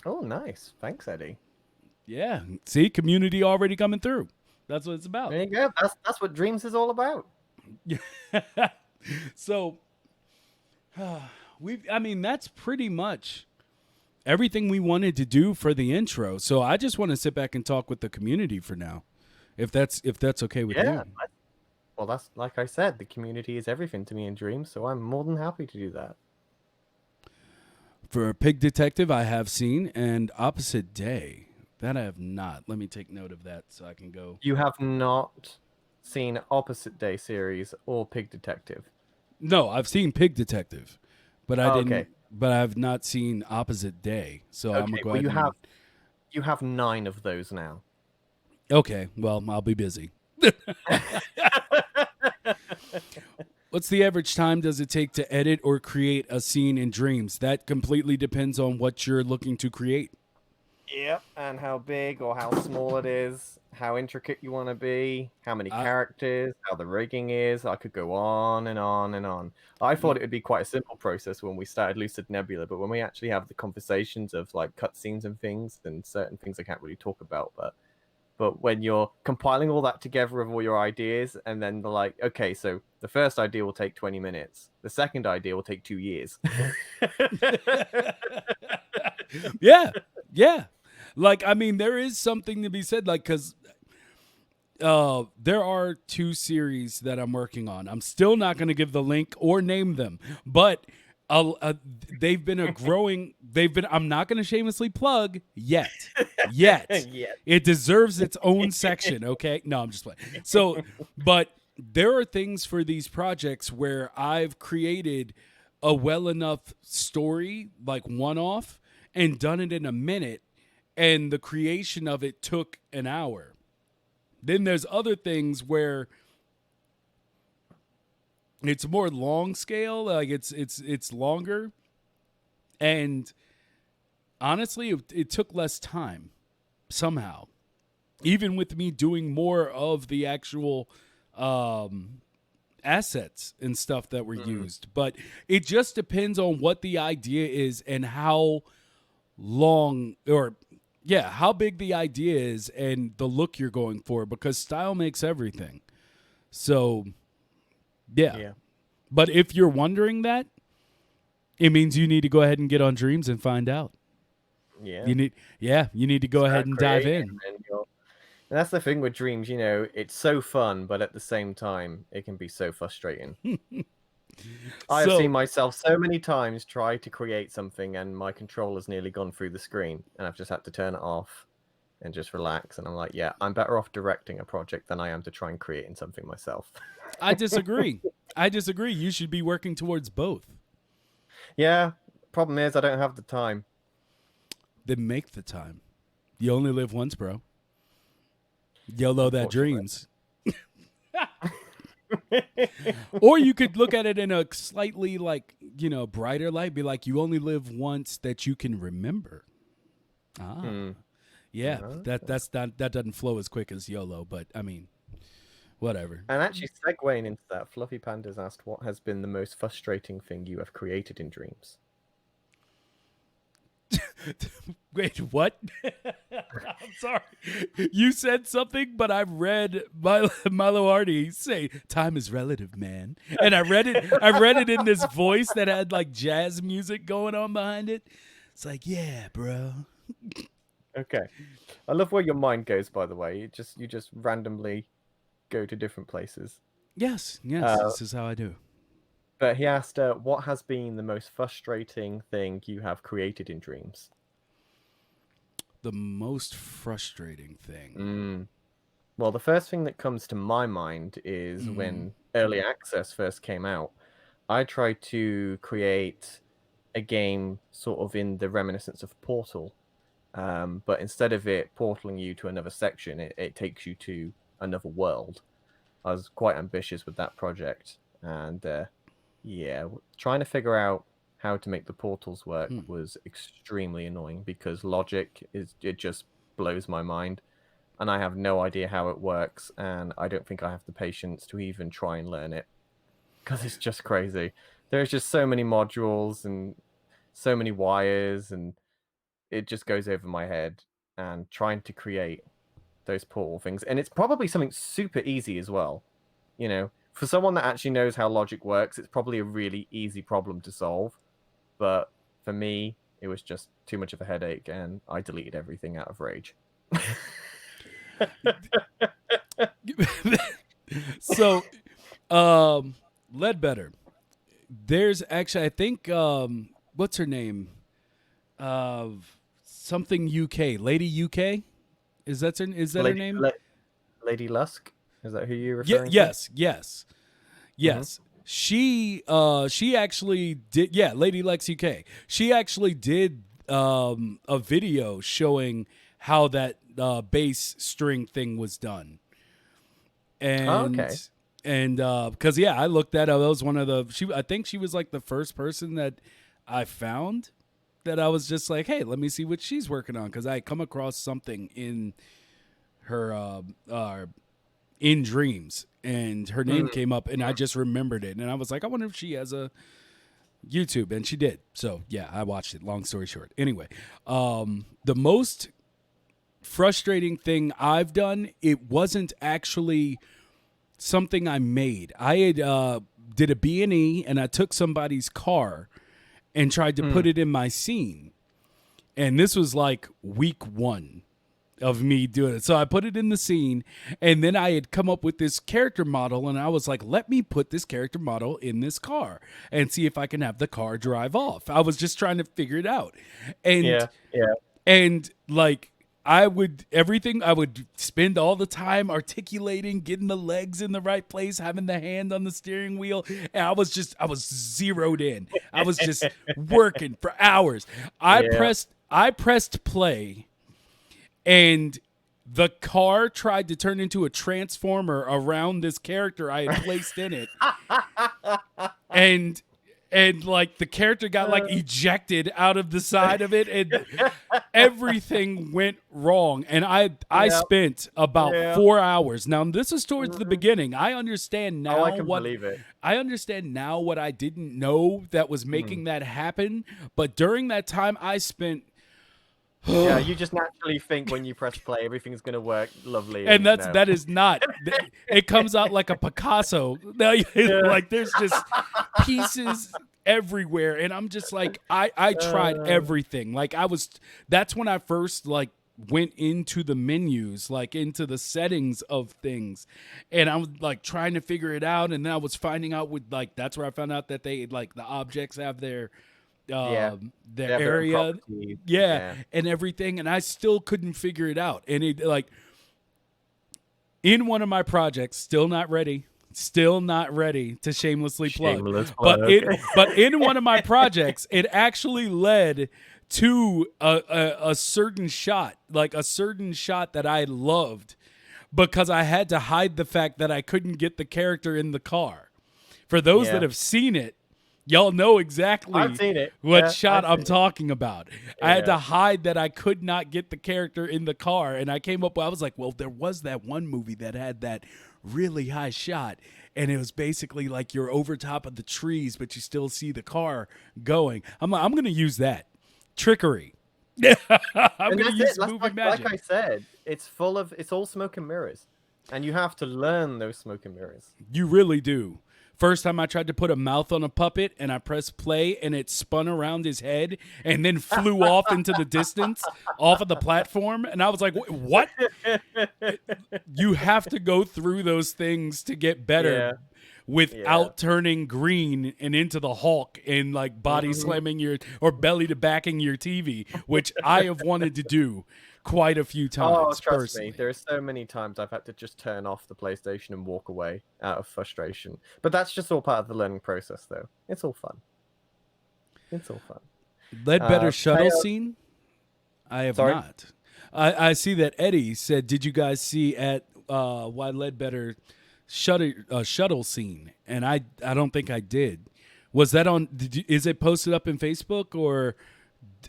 Oh, nice. Thanks, Eddie. Yeah. See, community already coming through. That's what it's about. There you go. That's what Dreams is all about. So, that's pretty much everything we wanted to do for the intro. So I just want to sit back and talk with the community for now, if that's okay with you. Well, that's like I said, the community is everything to me in Dreams, so I'm more than happy to do that. For Pig Detective, I have seen, and Opposite Day, that I have not. Let me take note of that so I can go. You have not seen Opposite Day series or Pig Detective? No, I've seen Pig Detective, but I didn't. Okay. But I've not seen Opposite Day, so I'm gonna go ahead. You have 9 of those now. Okay, well, I'll be busy. What's the average time does it take to edit or create a scene in Dreams? That completely depends on what you're looking to create. Yep, and how big or how small it is, how intricate you want to be, how many characters, how the rigging is. I could go on and on and on. I thought it would be quite a simple process when we started Lucid Nebula, but when we actually have the conversations of like cutscenes and things, and certain things I can't really talk about, but when you're compiling all that together of all your ideas, and then they're like, okay, so the first idea will take 20 minutes. The second idea will take 2 years. Yeah. Like, I mean, there is something to be said, like, because there are 2 series that I'm working on. I'm still not going to give the link or name them, but they've been I'm not going to shamelessly plug yet. It deserves its own section. Okay. No, I'm just playing. So, but there are things for these projects where I've created a well enough story, like one-off, and done it in a minute, and the creation of it took an hour. Then there's other things where it's more long scale, like it's longer, and honestly, it took less time somehow, even with me doing more of the actual assets and stuff that were used. But it just depends on what the idea is and how long how big the idea is and the look you're going for, because style makes everything. So Yeah. Yeah. But if you're wondering that, it means you need to go ahead and get on Dreams and find out. Yeah. You need to go ahead and dive in. And that's the thing with Dreams, it's so fun, but at the same time, it can be so frustrating. I've So- seen myself so many times try to create something and my controller's nearly gone through the screen and I've just had to turn it off and just relax. And I'm like, yeah, I'm better off directing a project than I am to try and creating something myself. I disagree. You should be working towards both. Yeah, problem is I don't have the time. Then make the time. You only live once, bro. YOLO that dreams. Or you could look at it in a slightly brighter light. Be like, you only live once that you can remember. Yeah, that doesn't flow as quick as YOLO, but I mean, whatever. And actually, segueing into that, Fluffy Pandas asked, what has been the most frustrating thing you have created in Dreams? Wait, what? I'm sorry. You said something, but I've read Milo Hardy say time is relative, man. And I read it in this voice that had like jazz music going on behind it. It's like, yeah, bro. Okay. I love where your mind goes, by the way. You just randomly go to different places. Yes, this is how I do. But he asked, what has been the most frustrating thing you have created in Dreams? The most frustrating thing. Well, the first thing that comes to my mind is when Early Access first came out, I tried to create a game sort of in the reminiscence of Portal. But instead of it portaling you to another section, it takes you to another world. I was quite ambitious with that project. And trying to figure out how to make the portals work was extremely annoying because logic it just blows my mind. And I have no idea how it works. And I don't think I have the patience to even try and learn it because it's just crazy. There's just so many modules and so many wires and it just goes over my head, and trying to create those portal things. And it's probably something super easy as well. For someone that actually knows how logic works, it's probably a really easy problem to solve. But for me, it was just too much of a headache, and I deleted everything out of rage. So, Ledbetter. There's actually, I think, what's her name? Something UK, Lady UK. Is that her name? Lady Lusk. Is that who you're referring to? Yes. She actually did. Yeah, Lady Lex UK. She actually did a video showing how that bass string thing was done. And okay. And because I looked that up. That was one of I think she was like the first person that I found that I was just like, hey, let me see what she's working on, because I come across something in her in Dreams, and her name came up, and I just remembered it, and I was like, I wonder if she has a YouTube, and she did. So yeah, I watched it. Long story short, anyway, the most frustrating thing I've done, it wasn't actually something I made. I had did a B&E, and I took somebody's car and tried to put it in my scene. And this was like week 1 of me doing it. So I put it in the scene, and then I had come up with this character model, and I was like, let me put this character model in this car and see if I can have the car drive off. I was just trying to figure it out. And and like I would spend all the time articulating, getting the legs in the right place, having the hand on the steering wheel. And I was zeroed in. I was just working for hours. I pressed play, and the car tried to turn into a transformer around this character I had placed in it. And like the character got like ejected out of the side of it, and everything went wrong. And I spent about 4 hours. Now this is towards the beginning. I understand now. I can believe it. I understand now what I didn't know that was making that happen. But during that time, I spent Yeah, you just naturally think when you press play, everything's gonna work lovely. And no. that is not. It comes out like a Picasso. Like there's just pieces everywhere, and I'm just like, I tried everything. Like that's when I first like went into the menus, like into the settings of things, and I was like trying to figure it out, and then I was finding out with like that's where I found out that they like the objects have their Yeah. their They have their own area, properties. yeah, and everything, and I still couldn't figure it out. And it like in one of my projects, still not ready to shamelessly plug. Shameless But plug. but in one of my projects, it actually led to a certain shot, like a certain shot that I loved, because I had to hide the fact that I couldn't get the character in the car. For those Yeah. that have seen it, y'all know exactly I've seen it. what Yeah, shot I've I'm seen it. talking about. I had to Yeah. hide that I could not get the character in the car, and I came up. I was like, well, there was that one movie that had that really high shot, and it was basically like you're over top of the trees, but you still see the car going. I'm like, I'm gonna use that trickery. I'm And gonna that's use it. That's movie like magic. I said, it's all smoke and mirrors, and you have to learn those smoke and mirrors. You really do. First time I tried to put a mouth on a puppet and I pressed play and it spun around his head and then flew off into the distance off of the platform. And I was like, what? You have to go through those things to get better Yeah. without turning green and into the Hulk and like body slamming your or belly to backing your TV, which I have wanted to do quite a few times. Oh, trust personally. me, there are so many times I've had to just turn off the PlayStation and walk away out of frustration. But that's just all part of the learning process, though. It's all fun. It's all fun. Ledbetter shuttle Teo- scene? I have Sorry? not. I see that Eddie said, "Did you guys see at why Ledbetter shuttle scene?" And I don't think I did. Was that on? Is it posted up in Facebook or?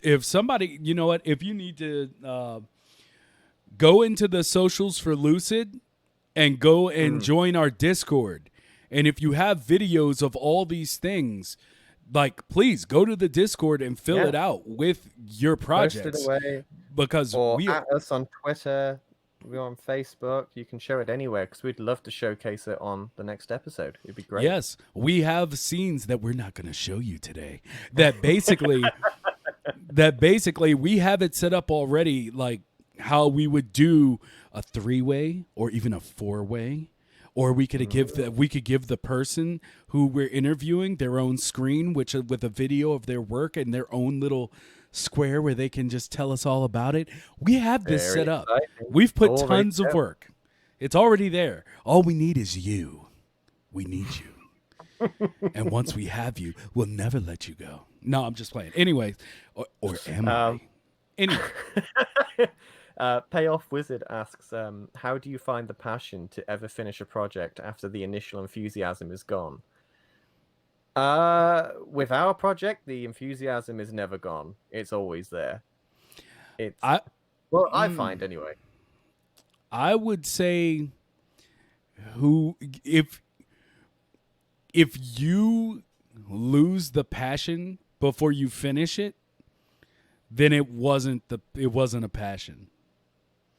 If somebody, you know what? If you need to go into the socials for Lucid and go and join our Discord, and if you have videos of all these things, like please go to the Discord and fill Yeah. it out with your Post projects it away, because or we at us on Twitter. We're on Facebook. You can show it anywhere because we'd love to showcase it on the next episode. It'd be great. yes, we have scenes that we're not going to show you today. That basically we have it set up already, like how we would do a 3-way or even a 4-way, or we could give the person who we're interviewing their own screen, which with a video of their work and their own little square where they can just tell us all about it. We have this Very set up. exciting. We've put Already tons of set. work. It's already there. All we need is you. We need you. And once we have you, we'll never let you go. No, I'm just playing. Anyway, or am I? Anyway, Payoff Wizard asks, how do you find the passion to ever finish a project after the initial enthusiasm is gone? With our project, the enthusiasm is never gone. It's always there. I find anyway. I would say if you lose the passion before you finish it, then it wasn't a passion.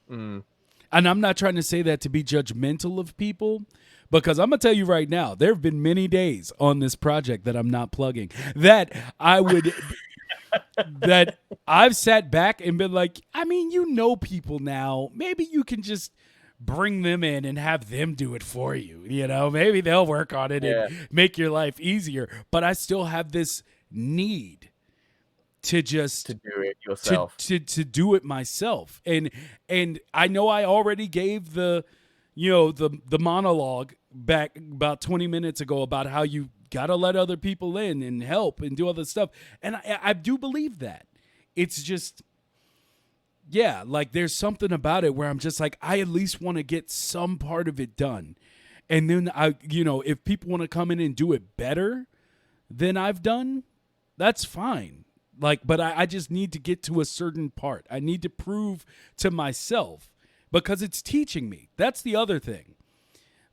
And I'm not trying to say that to be judgmental of people, because I'm gonna tell you right now, there have been many days on this project that I'm not plugging that I would that I've sat back and been like, I mean, you know people now. Maybe you can just bring them in and have them do it for you. You know, maybe they'll work on it and make your life easier. But I still have this need to just To do it yourself. to do it myself. And I know I already gave the monologue back about 20 minutes ago about how you got to let other people in and help and do other stuff. And I do believe that. It's just, yeah, like there's something about it where I'm just like, I at least want to get some part of it done. And then if people want to come in and do it better than I've done, that's fine. Like, but I just need to get to a certain part. I need to prove to myself because it's teaching me. That's the other thing.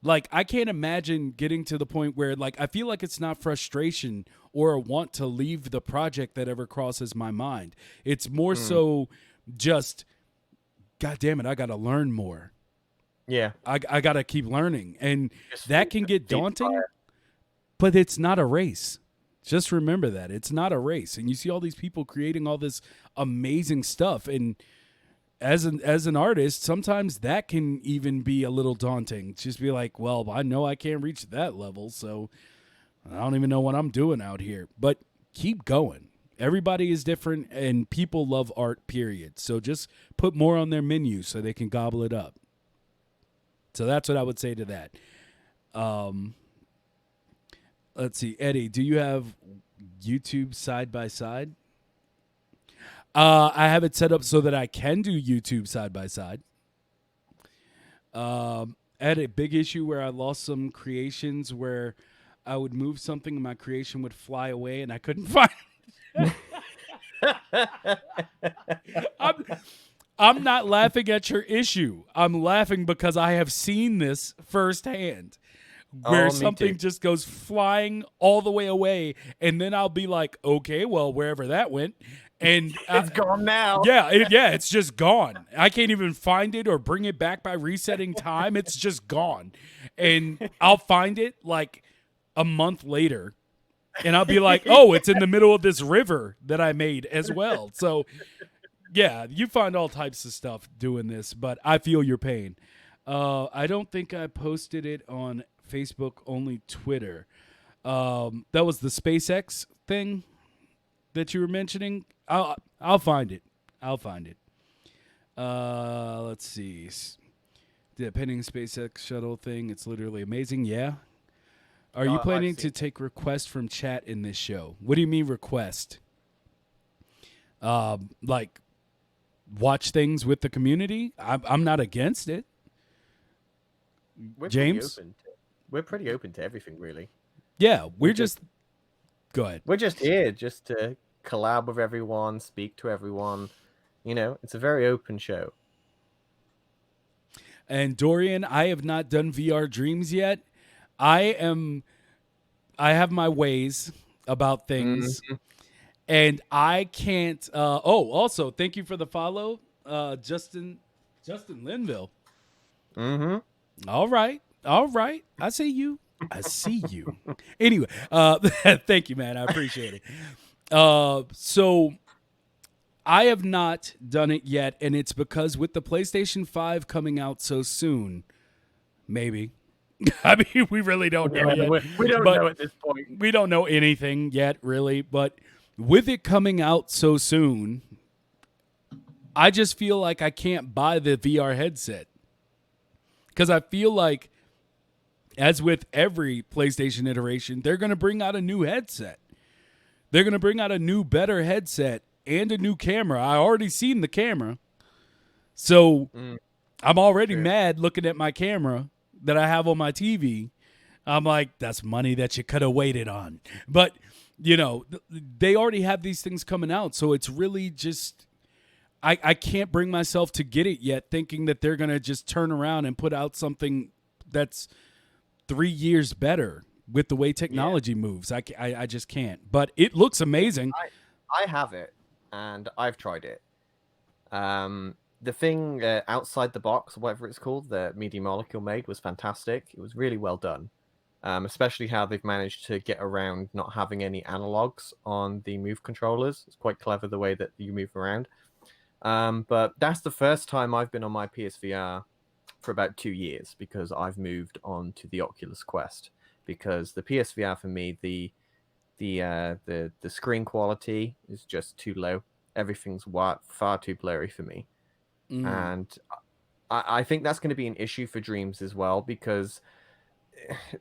Like, I can't imagine getting to the point where, like, I feel like it's not frustration or a want to leave the project that ever crosses my mind. It's more so just, God damn it, I got to learn more. Yeah. I got to keep learning. And Just that can get feed daunting, fire. but it's not a race. Just remember that. It's not a race. And you see all these people creating all this amazing stuff. And as an artist, sometimes that can even be a little daunting. Just be like, well, I know I can't reach that level, so I don't even know what I'm doing out here. But keep going. Everybody is different, and people love art, period. So just put more on their menu so they can gobble it up. So that's what I would say to that. Let's see. Eddie, do you have YouTube side by side? I have it set up so that I can do YouTube side by side. I had a big issue where I lost some creations where I would move something and my creation would fly away and I couldn't find I'm not laughing at your issue. I'm laughing because I have seen this firsthand where me something too. just goes flying all the way away and then I'll be like, okay, well, wherever that went. And It's gone now. yeah, it's just gone. I can't even find it or bring it back by resetting time. It's just gone. And I'll find it like a month later and I'll be like, oh, it's in the middle of this river that I made as well. So yeah, you find all types of stuff doing this, but I feel your pain. I don't think I posted it on Facebook, only Twitter. That was the SpaceX thing that you were mentioning. I'll find it. I'll find it. Let's see. The pending SpaceX shuttle thing. It's literally amazing. Yeah. Are you I've planning seen to it. take requests from chat in this show? What do you mean request? Like watch things with the community? I'm not against it. We're James? We're pretty open to everything, really. Yeah, we're We're just. Go ahead. We're just here just to collab with everyone, speak to everyone. You know, it's a very open show. And Dorian, I have not done VR Dreams yet. I have my ways about things, and I can't. Also, thank you for the follow, Justin Linville. Mm-hmm. All right. I see you. Anyway, thank you, man. I appreciate it. So I have not done it yet, and it's because with the PlayStation 5 coming out so soon, maybe. I mean, we really don't know yet. We don't but know at this point. We don't know anything yet, really. But with it coming out so soon, I just feel like I can't buy the VR headset. Because I feel like, as with every PlayStation iteration, they're going to bring out a new headset. They're going to bring out a new, better headset and a new camera. I already seen the camera. So I'm already mad looking at my camera that I have on my TV. I'm like, that's money that you could have waited on. But, you know, they already have these things coming out. So it's really just, I can't bring myself to get it yet, thinking that they're going to just turn around and put out something that's 3 years better with the way technology moves. I just can't. But it looks amazing. I have it, and I've tried it. The thing outside the box, whatever it's called, the Media Molecule made was fantastic. It was really well done, especially how they've managed to get around not having any analogs on the Move controllers. It's quite clever the way that you move around. But that's the first time I've been on my PSVR for about 2 years, because I've moved on to the Oculus Quest, because the PSVR for me, the screen quality is just too low. Everything's far too blurry for me. And I think that's going to be an issue for Dreams as well, because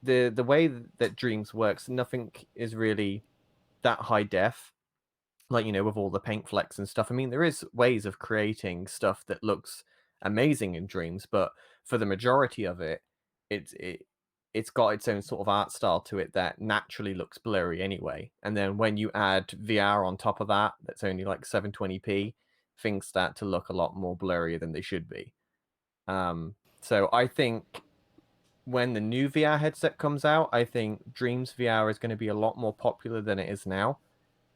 the way that Dreams works, nothing is really that high def, like, you know, with all the paint flecks and stuff. I mean, there is ways of creating stuff that looks amazing in Dreams, but for the majority of it, it's got its own sort of art style to it that naturally looks blurry anyway. And then when you add VR on top of that, that's only like 720p, things start to look a lot more blurrier than they should be. So I think when the new VR headset comes out, I think Dreams VR is going to be a lot more popular than it is now.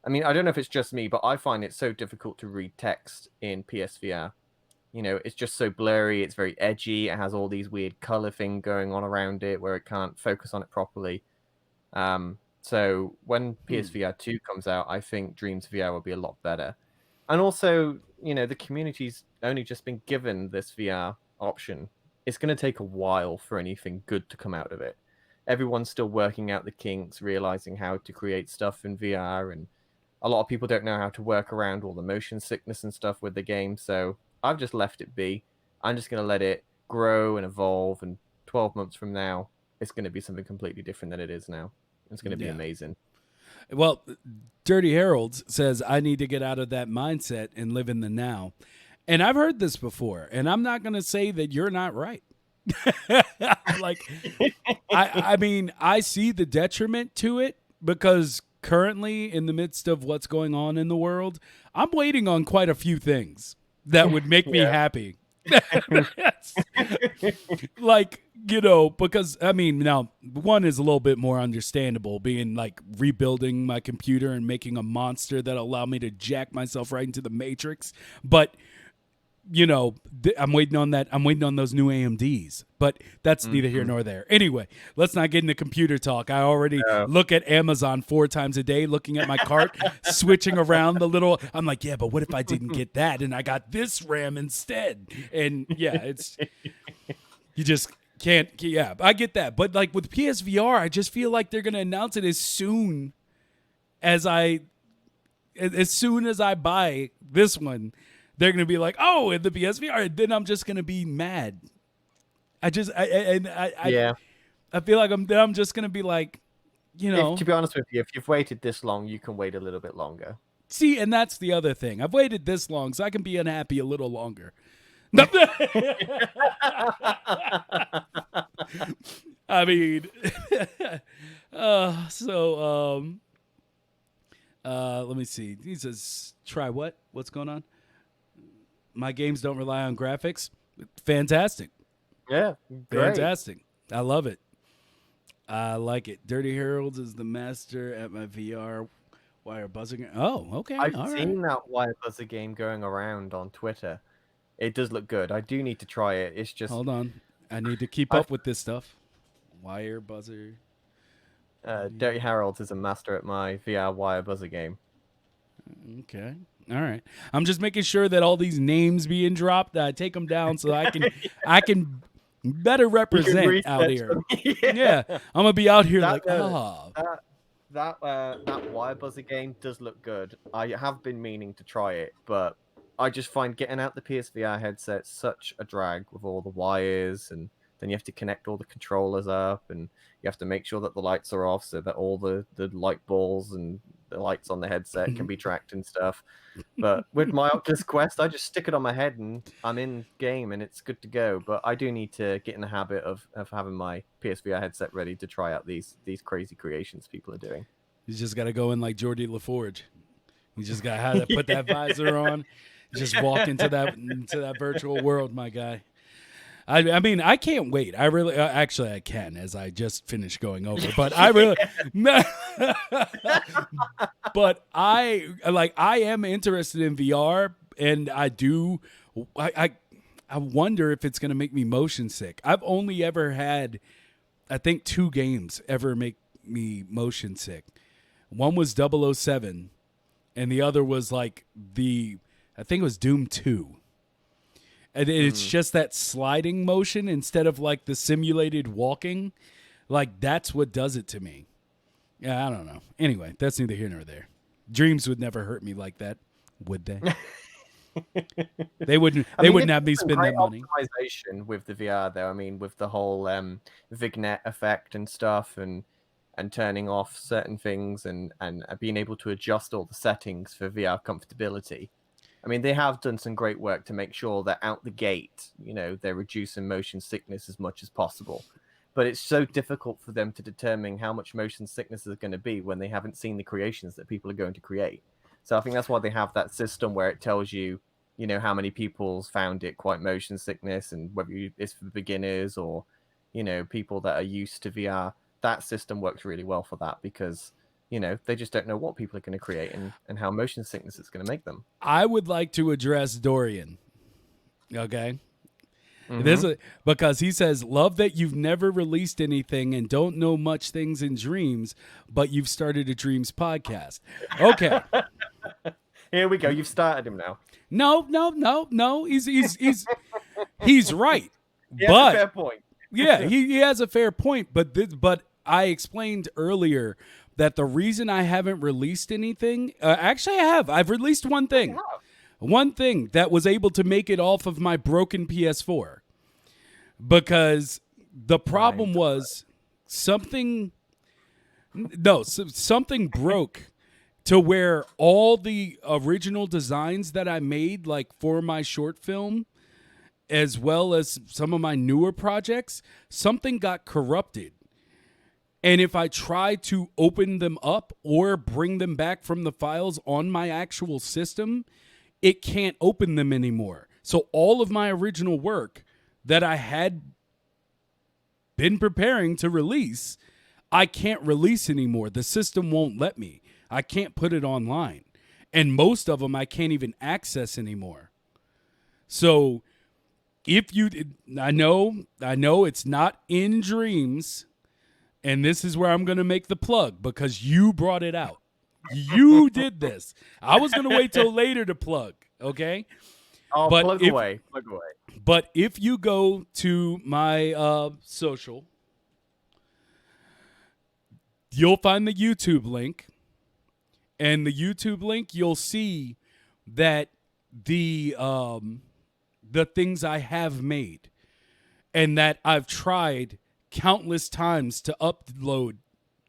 I mean, I don't know if it's just me, but I find it so difficult to read text in PSVR. You know, it's just so blurry. It's very edgy. It has all these weird color thing going on around it where it can't focus on it properly. So when PSVR 2 comes out, I think Dreams VR will be a lot better. And also, you know, the community's only just been given this VR option. It's going to take a while for anything good to come out of it. Everyone's still working out the kinks, realizing how to create stuff in VR, and a lot of people don't know how to work around all the motion sickness and stuff with the game. So I've just left it be. I'm just going to let it grow and evolve, and 12 months from now, it's going to be something completely different than it is now. It's going to be amazing. Well, Dirty Harold says, I need to get out of that mindset and live in the now. And I've heard this before, and I'm not going to say that you're not right. Like, I mean, I see the detriment to it because currently in the midst of what's going on in the world, I'm waiting on quite a few things that would make me happy. Like, you know, because I mean, now one is a little bit more understandable, being like rebuilding my computer and making a monster that allow me to jack myself right into the matrix. But you know, I'm waiting on that. I'm waiting on those new AMDs, but that's neither here nor there. Anyway, let's not get into computer talk. I already look at Amazon 4 times a day, looking at my cart, switching around the little. I'm like, yeah, but what if I didn't get that and I got this RAM instead? And yeah, it's you just can't. Yeah, I get that. But like with PSVR, I just feel like they're gonna announce it as soon as I buy this one. They're going to be like, oh, in the PSVR. Then I'm just going to be mad. I feel like I'm just going to be like, you know. To be honest with you, if you've waited this long, you can wait a little bit longer. See, and that's the other thing. I've waited this long, so I can be unhappy a little longer. I mean, let me see. He says, try what? What's going on? My games don't rely on graphics. Fantastic. Yeah. Great. Fantastic. I love it. I like it. Dirty Heralds is the master at my VR wire buzzing. Oh, okay. I've seen that wire buzzer game going around on Twitter. It does look good. I do need to try it. It's just... Hold on. I need to keep up with this stuff. Wire buzzer. Dirty Heralds is a master at my VR wire buzzer game. Okay. All right. I'm just making sure that all these names being dropped, that I take them down so I can better represent out here. Yeah. I'm gonna be out here that wire buzzer game does look good. I have been meaning to try it, but I just find getting out the PSVR headset such a drag with all the wires, and then you have to connect all the controllers up, and you have to make sure that the lights are off so that all the light balls and the lights on the headset can be tracked and stuff. But with my Oculus Quest, I just stick it on my head and I'm in game and it's good to go. But I do need to get in the habit of having my PSVR headset ready to try out these crazy creations people are doing. You just got to go in like Geordie LaForge. You just got to have to put that visor on, just walk into that virtual world, my guy. I mean, I can't wait. I really, actually, I can, as I just finished going over. But I really, but I am interested in VR, and I wonder if it's going to make me motion sick. I've only ever had, I think, 2 games ever make me motion sick. One was 007, and the other was like I think it was Doom 2. And it's just that sliding motion instead of like the simulated walking. Like, that's what does it to me. Yeah, I don't know. Anyway, that's neither here nor there. Dreams would never hurt me like that, would they? They wouldn't. They wouldn't have me spend that money. Optimization with the VR, though. I mean, with the whole vignette effect and stuff, and turning off certain things, and being able to adjust all the settings for VR comfortability. I mean, they have done some great work to make sure that out the gate, you know, they're reducing motion sickness as much as possible. But it's so difficult for them to determine how much motion sickness is going to be when they haven't seen the creations that people are going to create. So I think that's why they have that system where it tells you, you know, how many people's found it quite motion sickness, and whether it's for beginners or, you know, people that are used to VR. That system works really well for that, because They just don't know what people are going to create and how motion sickness is going to make them. I would like to address Dorian. Okay. Mhm. Because he says, love that you've never released anything and don't know much things in dreams, but you've started a dreams podcast. Okay. Here we go. You've started him now. No. He's right. He has a But fair point. yeah, he has a fair point. But I explained earlier that the reason I haven't released anything, actually I have. I've released one thing. Wow. One thing that was able to make it off of my broken PS4. Because the problem was something broke to where all the original designs that I made, like for my short film, as well as some of my newer projects, something got corrupted. And if I try to open them up or bring them back from the files on my actual system, it can't open them anymore. So all of my original work that I had been preparing to release, I can't release anymore. The system won't let me. I can't put it online. And most of them I can't even access anymore. So I know it's not in dreams, and this is where I'm going to make the plug because you brought it out. You did this. I was going to wait till later to plug, okay? Oh, plug away. But if you go to my social, you'll find the YouTube link. And the YouTube link, you'll see that the things I have made and that I've tried countless times to upload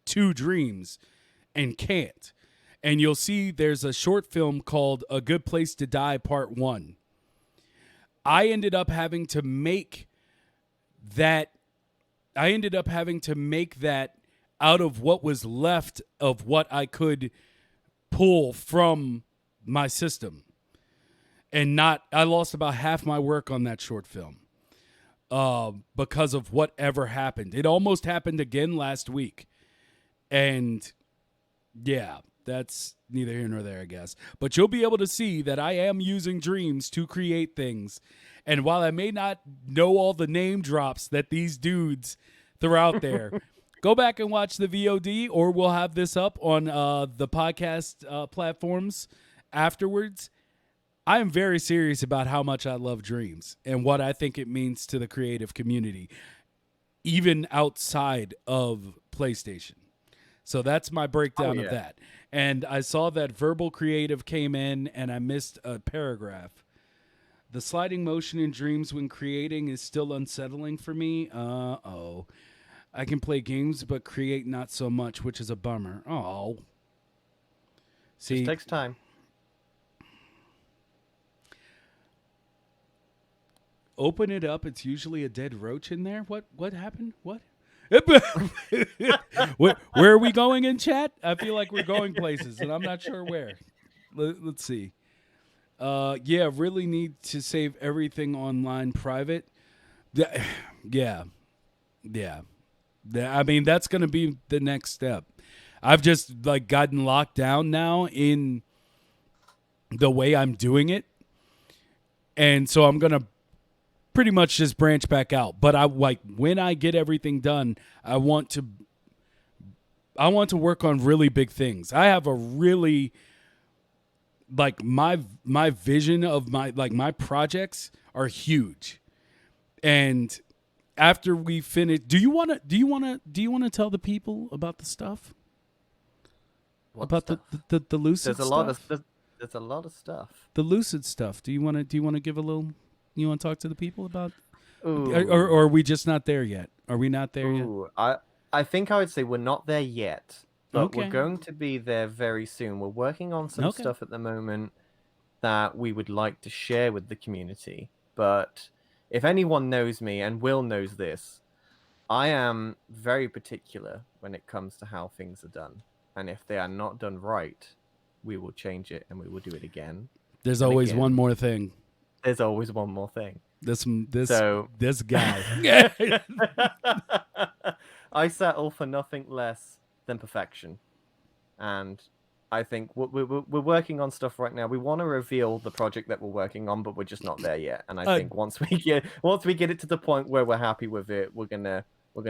to Dreams and can't. And you'll see there's a short film called A Good Place to Die Part 1. I ended up having to make that out of what was left of what I could pull from my system. And I lost about half my work on that short film because of whatever happened. It almost happened again last week. And yeah, that's neither here nor there, I guess. But you'll be able to see that I am using Dreams to create things. And while I may not know all the name drops that these dudes throw out there, go back and watch the VOD, or we'll have this up on the podcast platforms afterwards. I am very serious about how much I love Dreams and what I think it means to the creative community, even outside of PlayStation. So that's my breakdown of that. And I saw that Verbal Creative came in, and I missed a paragraph. The sliding motion in Dreams when creating is still unsettling for me. I can play games, but create not so much, which is a bummer. Oh. See, Just takes time. Open it up. It's usually a dead roach in there. What happened? What? where are we going in chat? I feel like we're going places, and I'm not sure where. Let's see. Yeah, really need to save everything online private. Yeah. I mean, that's going to be the next step. I've just gotten locked down now in the way I'm doing it. And so I'm going to pretty much just branch back out. But when I get everything done, I want to work on really big things. I have a really my vision of my projects are huge. And after we finish, do you want to tell the people about the stuff? What about stuff? the lucid stuff? There's a lot of stuff. The lucid stuff. Do you want to give a little? You want to talk to the people about? Ooh. Or are we just not there yet? Are we not there yet? I think I would say we're not there yet, but Okay. we're going to be there very soon. We're working on some Okay. stuff at the moment that we would like to share with the community. But if anyone knows me, and Will knows this, I am very particular when it comes to how things are done. And if they are not done right, we will change it and we will do it again. There's And always again. one more thing. There's always one more thing. This So- guy. I settle for nothing less than perfection. and I think we're working on stuff right now. We want to reveal the project that we're working on, but we're just not there yet. And I think once we get it to the point where we're happy with it, we're gonna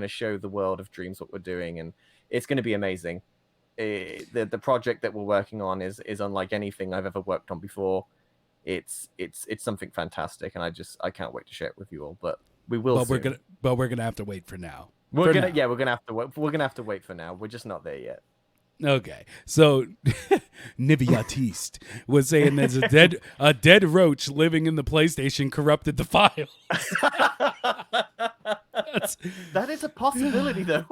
show the world of Dreams what we're doing, and it's gonna be amazing. The project that we're working on is unlike anything I've ever worked on before. It's something fantastic, and I can't wait to share it with you all. But we will. But we're gonna have to wait for now. We're gonna have to wait. We're gonna have to wait for now. We're just not there yet. Okay, so Niviatiste was saying there's a dead roach living in the PlayStation corrupted the file. That is a possibility, though.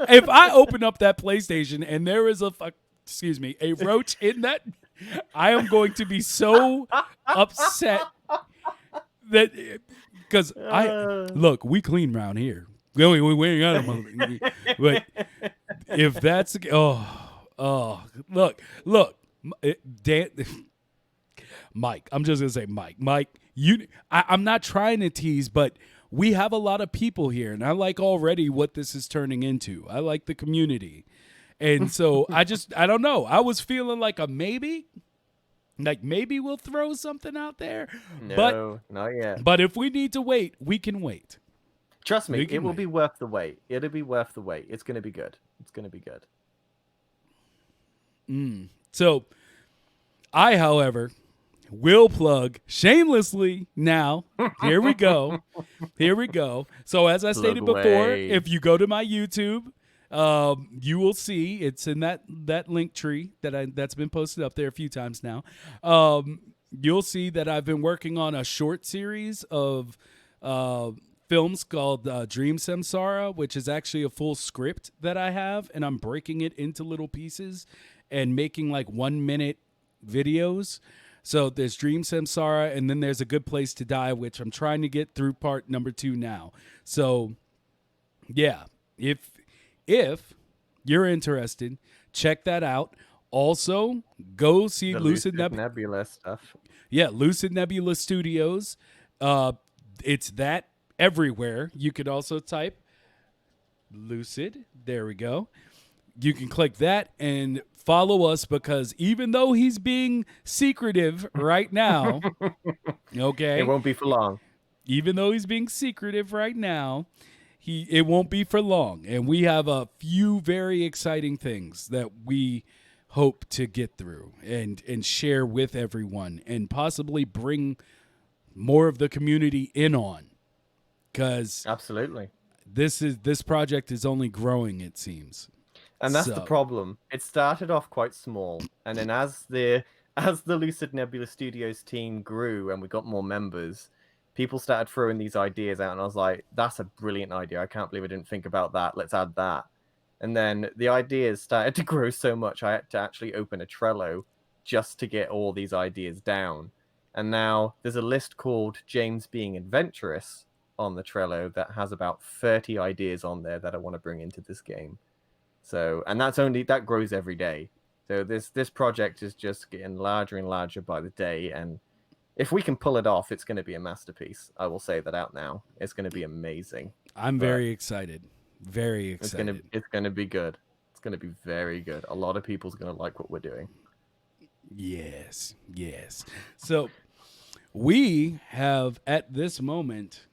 If I open up that PlayStation and there is a roach in that, I am going to be so upset that because look, we clean around here. We ain't got a mother. But if that's look, Dan, Mike. I'm just gonna say Mike. Mike, I'm not trying to tease, but we have a lot of people here, and I like already what this is turning into. I like the community, and so I don't know. I was feeling like a maybe. Like maybe we'll throw something out there. No, not yet. But if we need to wait, we can wait. Trust me, it will be worth the wait. It'll be worth the wait. It's going to be good. It's going to be good. So, I, however, will plug shamelessly now. Here we go. So, as I stated before, if you go to my YouTube, you will see it's in that link tree that's been posted up there a few times now. You'll see that I've been working on a short series of films called Dream Samsara, which is actually a full script that I have, and I'm breaking it into little pieces and making like 1 minute videos. So there's Dream Samsara, and then there's A Good Place to Die, which I'm trying to get through part number 2 now. So yeah, if you're interested, check that out. Also, go see the Lucid Nebula stuff. Yeah, Lucid Nebula Studios. It's that everywhere. You could also type Lucid. There we go. You can click that and follow us, because even though he's being secretive right now, okay, it won't be for long. Even though he's being secretive right now, it won't be for long. And we have a few very exciting things that we hope to get through and share with everyone, and possibly bring more of the community in on. Because absolutely, this project is only growing, it seems. And that's the problem. It started off quite small, and then as the Lucid Nebula Studios team grew and we got more members, people started throwing these ideas out, and I was like, that's a brilliant idea. I can't believe I didn't think about that. Let's add that. And then the ideas started to grow so much, I had to actually open a Trello just to get all these ideas down. And now there's a list called James Being Adventurous on the Trello that has about 30 ideas on there that I want to bring into this game. So, and that grows every day. So this project is just getting larger and larger by the day, and if we can pull it off, it's going to be a masterpiece. I will say that out now. It's going to be amazing. I'm very excited. Very excited. It's going to be good. It's going to be very good. A lot of people's going to like what we're doing. Yes. So we have at this moment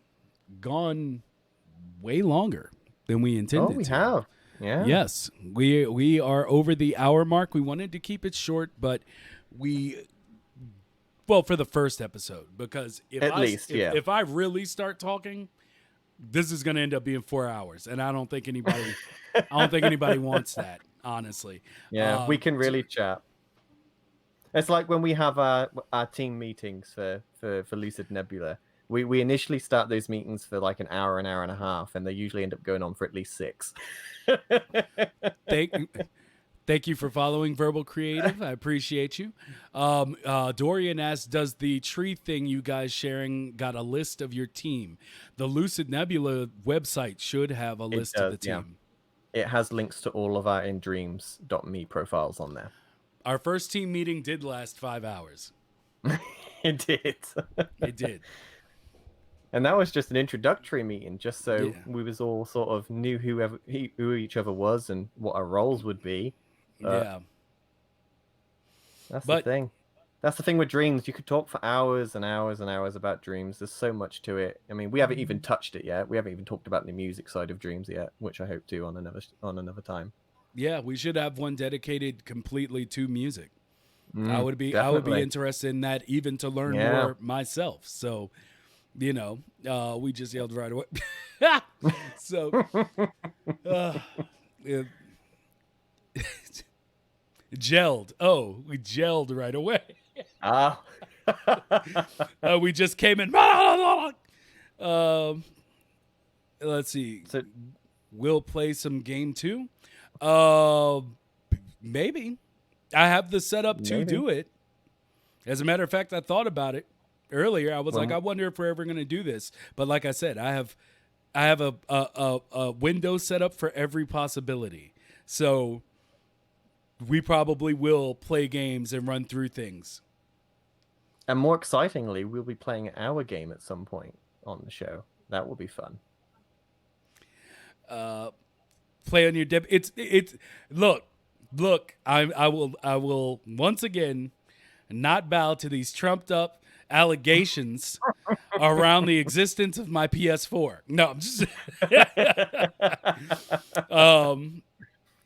gone way longer than we intended. Oh, we have. Yeah. Yes, we are over the hour mark. We wanted to keep it short, but for the first episode, because if I really start talking, this is going to end up being 4 hours, and I don't think anybody wants that, honestly. Yeah, we can really chat. It's like when we have our team meetings for Lucid Nebula. We initially start those meetings for like an hour and a half, and they usually end up going on for at least 6. Thank you for following Verbal Creative. I appreciate you. Dorian asks, does the tree thing you guys sharing got a list of your team? The Lucid Nebula website should have a list of the team. Yeah. It has links to all of our indreams.me profiles on there. Our first team meeting did last 5 hours. It did. It did. And that was just an introductory meeting, just so we was all sort of knew who each other was and what our roles would be. That's But the thing. That's the thing with dreams. You could talk for hours and hours and hours about dreams. There's so much to it. I mean, we haven't even touched it yet. We haven't even talked about the music side of dreams yet, which I hope to on another time. yeah, we should have one dedicated completely to music. I would be Definitely. interested in that, even to learn Yeah. more myself. So, we just yelled right away. So, it- gelled. Oh, we gelled right away. Ah. We just came in. Let's see. So We'll play some game 2. Maybe. I have the setup to Maybe. do it. As a matter of fact, I thought about it earlier. I was like, Well- I wonder if we're ever going to do this. But like I said, I have a window set up for every possibility. So we probably will play games and run through things. And more excitingly, we'll be playing our game at some point on the show. That will be fun. Play on your deb. It's look. I will once again not bow to these trumped up allegations around the existence of my PS4. No, I'm just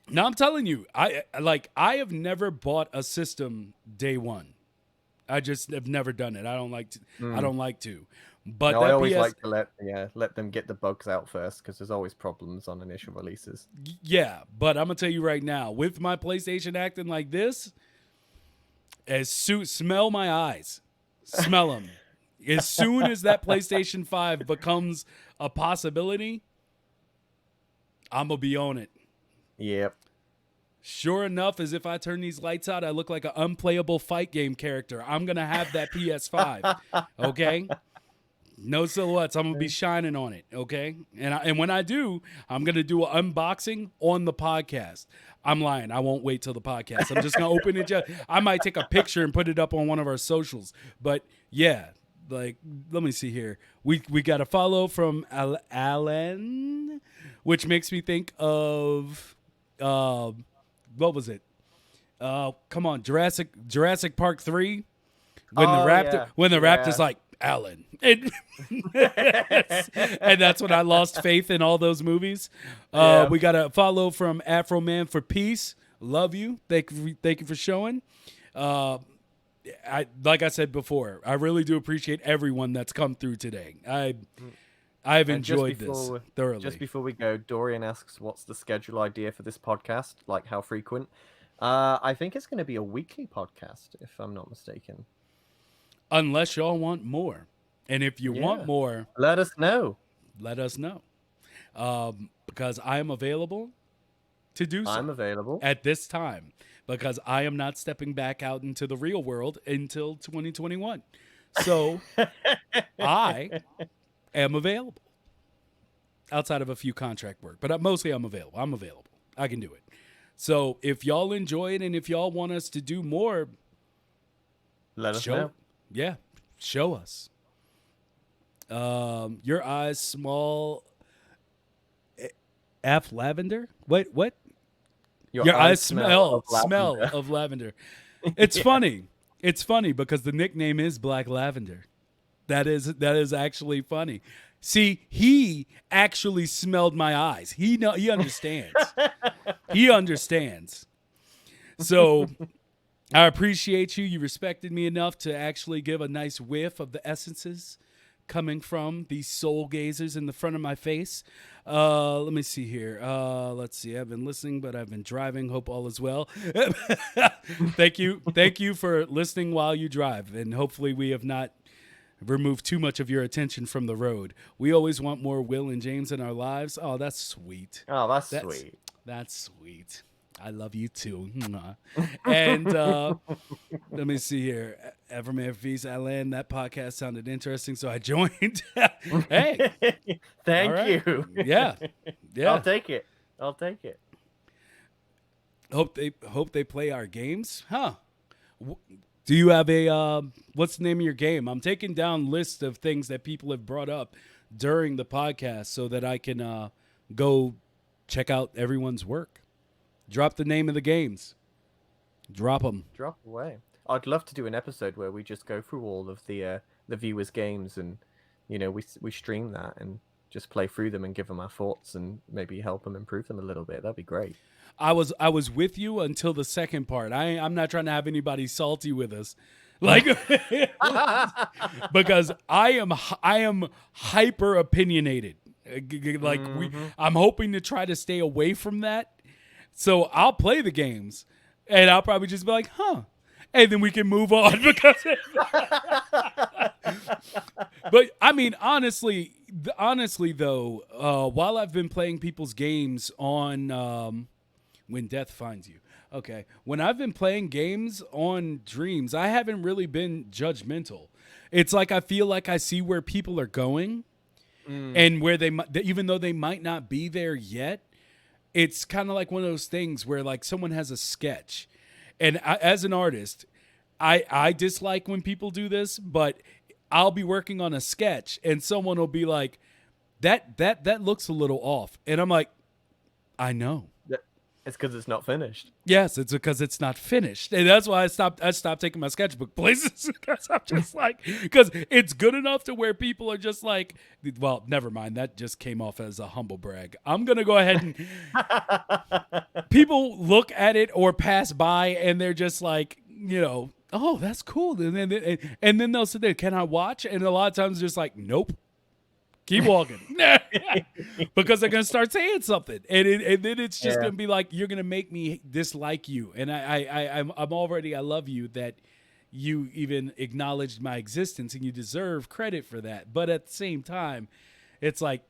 no, I'm telling you, I have never bought a system day one. I just have never done it. I don't like to. But No, that I always PS, like to let them get the bugs out first, because there's always problems on initial releases. yeah, but I'm gonna tell you right now, with my PlayStation acting like this, smell my eyes, smell them. As soon as that PlayStation 5 becomes a possibility, I'm gonna be on it. Yep. Sure enough, as if I turn these lights out, I look like an unplayable fight game character. I'm gonna have that PS5. Okay. No silhouettes. I'm gonna be shining on it, okay? And when I do, I'm gonna do an unboxing on the podcast. I'm lying. I won't wait till the podcast. I'm just gonna open it. I might take a picture and put it up on one of our socials. But yeah, let me see here. We got a follow from Alan, which makes me think of what was it? Come on, Jurassic Park 3. When the raptor's like, Alan. And that's when I lost faith in all those movies. We got a follow from Afro Man for Peace. Love you. Thank you for showing. Like I said before, I really do appreciate everyone that's come through today. I've enjoyed this thoroughly. Just before we go, Dorian asks, what's the schedule idea for this podcast? Like, how frequent? I think it's going to be a weekly podcast, if I'm not mistaken. Unless y'all want more. And if you want more, let us know. Let us know. Because I am available to do so. I'm available. At this time. Because I am not stepping back out into the real world until 2021. So I am available. Outside of a few contract work. But mostly I'm available. I'm available. I can do it. So if y'all enjoy it and if y'all want us to do more, let us know. Yeah, show us. Your eyes small. F lavender? What? Your eyes smell of lavender. It's funny. It's funny because the nickname is Black Lavender. That is actually funny. See, he actually smelled my eyes. He understands. He understands. So I appreciate you. You respected me enough to actually give a nice whiff of the essences coming from these soul gazers in the front of my face. Let me see here. Let's see. I've been listening, but I've been driving. Hope all is well. Thank you. Thank you for listening while you drive. And hopefully we have not removed too much of your attention from the road. We always want more Will and James in our lives. Oh, that's sweet. Oh, that's sweet. That's sweet. I love you too. And let me see here. Everman Feast, Alan, that podcast sounded interesting, so I joined. Hey. Thank you. Yeah. I'll take it. Hope they play our games. Huh. Do you have a what's the name of your game? I'm taking down lists of things that people have brought up during the podcast so that I can go check out everyone's work. Drop the name of the games. Drop them. Drop away. I'd love to do an episode where we just go through all of the viewers' games, and we stream that and just play through them and give them our thoughts and maybe help them improve them a little bit. That'd be great. I was with you until the second part. I'm not trying to have anybody salty with us, like because I am hyper opinionated. Like I'm hoping to try to stay away from that. So I'll play the games, and I'll probably just be like, huh. And then we can move on because. But I mean, honestly though, while I've been playing people's games on When Death Finds You, okay, when I've been playing games on Dreams, I haven't really been judgmental. It's like I feel like I see where people are going, and where they might, even though they might not be there yet. It's kind of like one of those things where like someone has a sketch. And as an artist, I dislike when people do this, but I'll be working on a sketch and someone will be like, that looks a little off. And I'm like, I know. It's because it's not finished. Yes, it's because it's not finished. And that's why I stopped taking my sketchbook places, because I'm just like, because it's good enough to where people are just like, well, never mind. That just came off as a humble brag. I'm going to go ahead and people look at it or pass by and they're just like, oh, that's cool. And then they'll sit there, can I watch? And a lot of times just like, nope. Keep walking. Because they're going to start saying something. And then it's just going to be like, you're going to make me dislike you. And I'm already, I love you that you even acknowledged my existence and you deserve credit for that. But at the same time, it's like,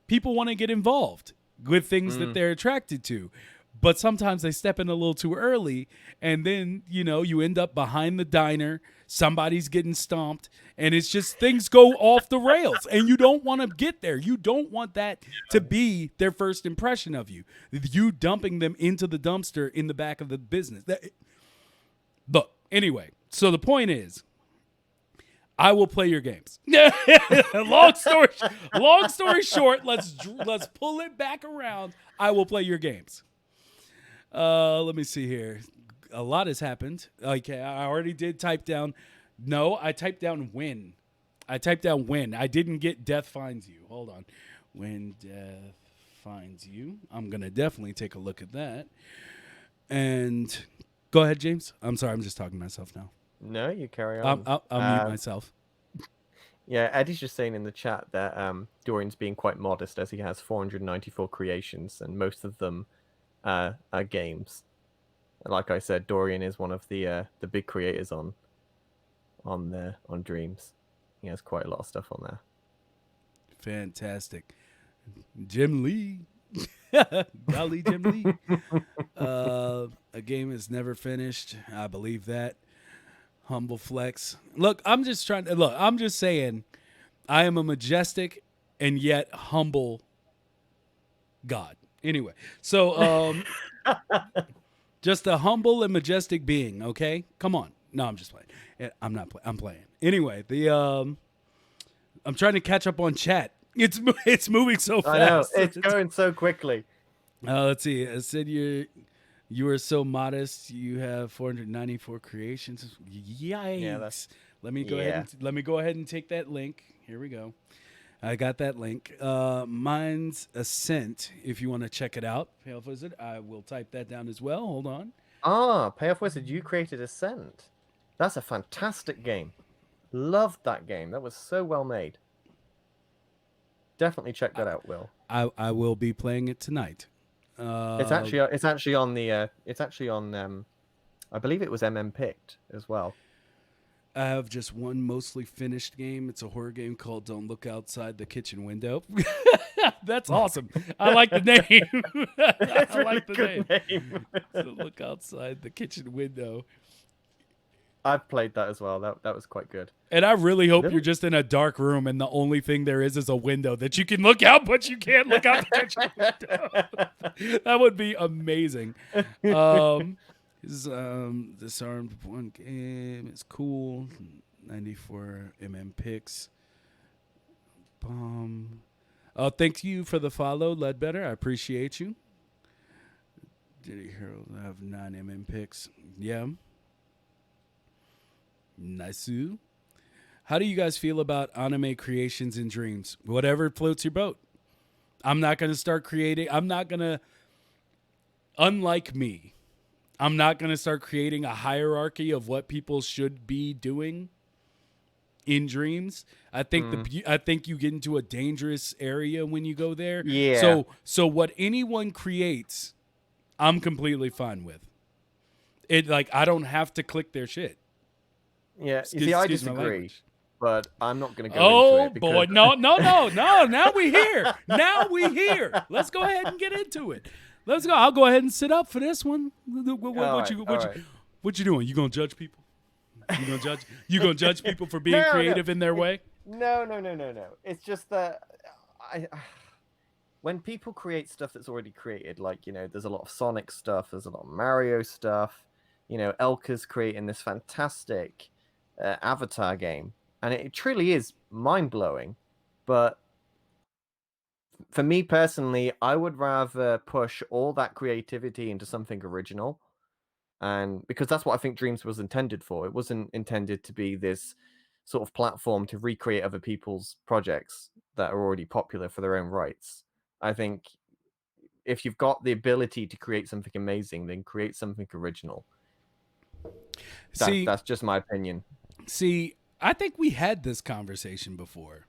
people want to get involved with things that they're attracted to. But sometimes they step in a little too early, and then, you end up behind the diner, somebody's getting stomped, and it's just things go off the rails, and you don't want to get there. You don't want that to be their first impression of you. You dumping them into the dumpster in the back of the business. Look, anyway, so the point is, I will play your games. long story short, let's pull it back around. I will play your games. Let me see here. A lot has happened. Okay, I already did type down. No, I typed down when. I didn't get Death Finds You. Hold on. When Death Finds You. I'm going to definitely take a look at that. And go ahead, James. I'm sorry. I'm just talking to myself now. No, you carry on. I'll mute myself. Yeah, Eddie's just saying in the chat that Dorian's being quite modest as he has 494 creations, and most of them are games. Like I said, Dorian is one of the big creators on Dreams. He has quite a lot of stuff on there. Fantastic. Jim Lee. Golly, Jim Lee. A game is never finished. I believe that. Humble flex. I'm just saying I am a majestic and yet humble God. Anyway, so just a humble and majestic being, okay? Come on. No, I'm just playing. I'm not playing. I'm playing. Anyway, I'm trying to catch up on chat. It's moving so fast. I know. It's going so quickly. Let's see. I said you are so modest. You have 494 creations. Yikes. Yeah, let me go ahead and take that link. Here we go. I got that link. Mine's Ascent, if you want to check it out. Payoff Wizard, I will type that down as well. Hold on. Payoff Wizard, you created Ascent. That's a fantastic game. Loved that game. That was so well made. Definitely check that out, Will. I will be playing it tonight. It's actually on I believe it was MM picked as well. I have just one mostly finished game. It's a horror game called Don't Look Outside the Kitchen Window. That's awesome. I like the name. I like the name. Don't Look Outside the Kitchen Window. I've played that as well. That was quite good. And I really hope you're just in a dark room and the only thing there is a window that you can look out, but you can't look out the kitchen window. That would be amazing. Disarmed one game. It's cool. 94 picks. Thank you for the follow, Ledbetter. I appreciate you. Did he Heroes have 9 picks? Yeah. Nice. How do you guys feel about anime creations and dreams? Whatever floats your boat. I'm not going to start creating. Unlike me, I'm not going to start creating a hierarchy of what people should be doing in dreams. I think I think you get into a dangerous area when you go there. Yeah. So what anyone creates, I'm completely fine with. It like I don't have to click their shit. Yeah. Excuse- You see, I excuse my disagree, language. but I'm not going to go Oh into it. boy, because- no. Now we here. Now we here. Let's go ahead and get into it. Let's go. I'll go ahead and sit up for this one. What you doing? You gonna judge people? You gonna judge people for being No, creative in their way? No. It's just that when people create stuff that's already created, like, you know, there's a lot of Sonic stuff, there's a lot of Mario stuff, you know, Elka's creating this fantastic Avatar game, and it truly is mind-blowing. But for me personally, I would rather push all that creativity into something original. And because that's what I think Dreams was intended for. It wasn't intended to be this sort of platform to recreate other people's projects that are already popular for their own rights. I think if you've got the ability to create something amazing, then create something original. That's just my opinion. See, I think we had this conversation before.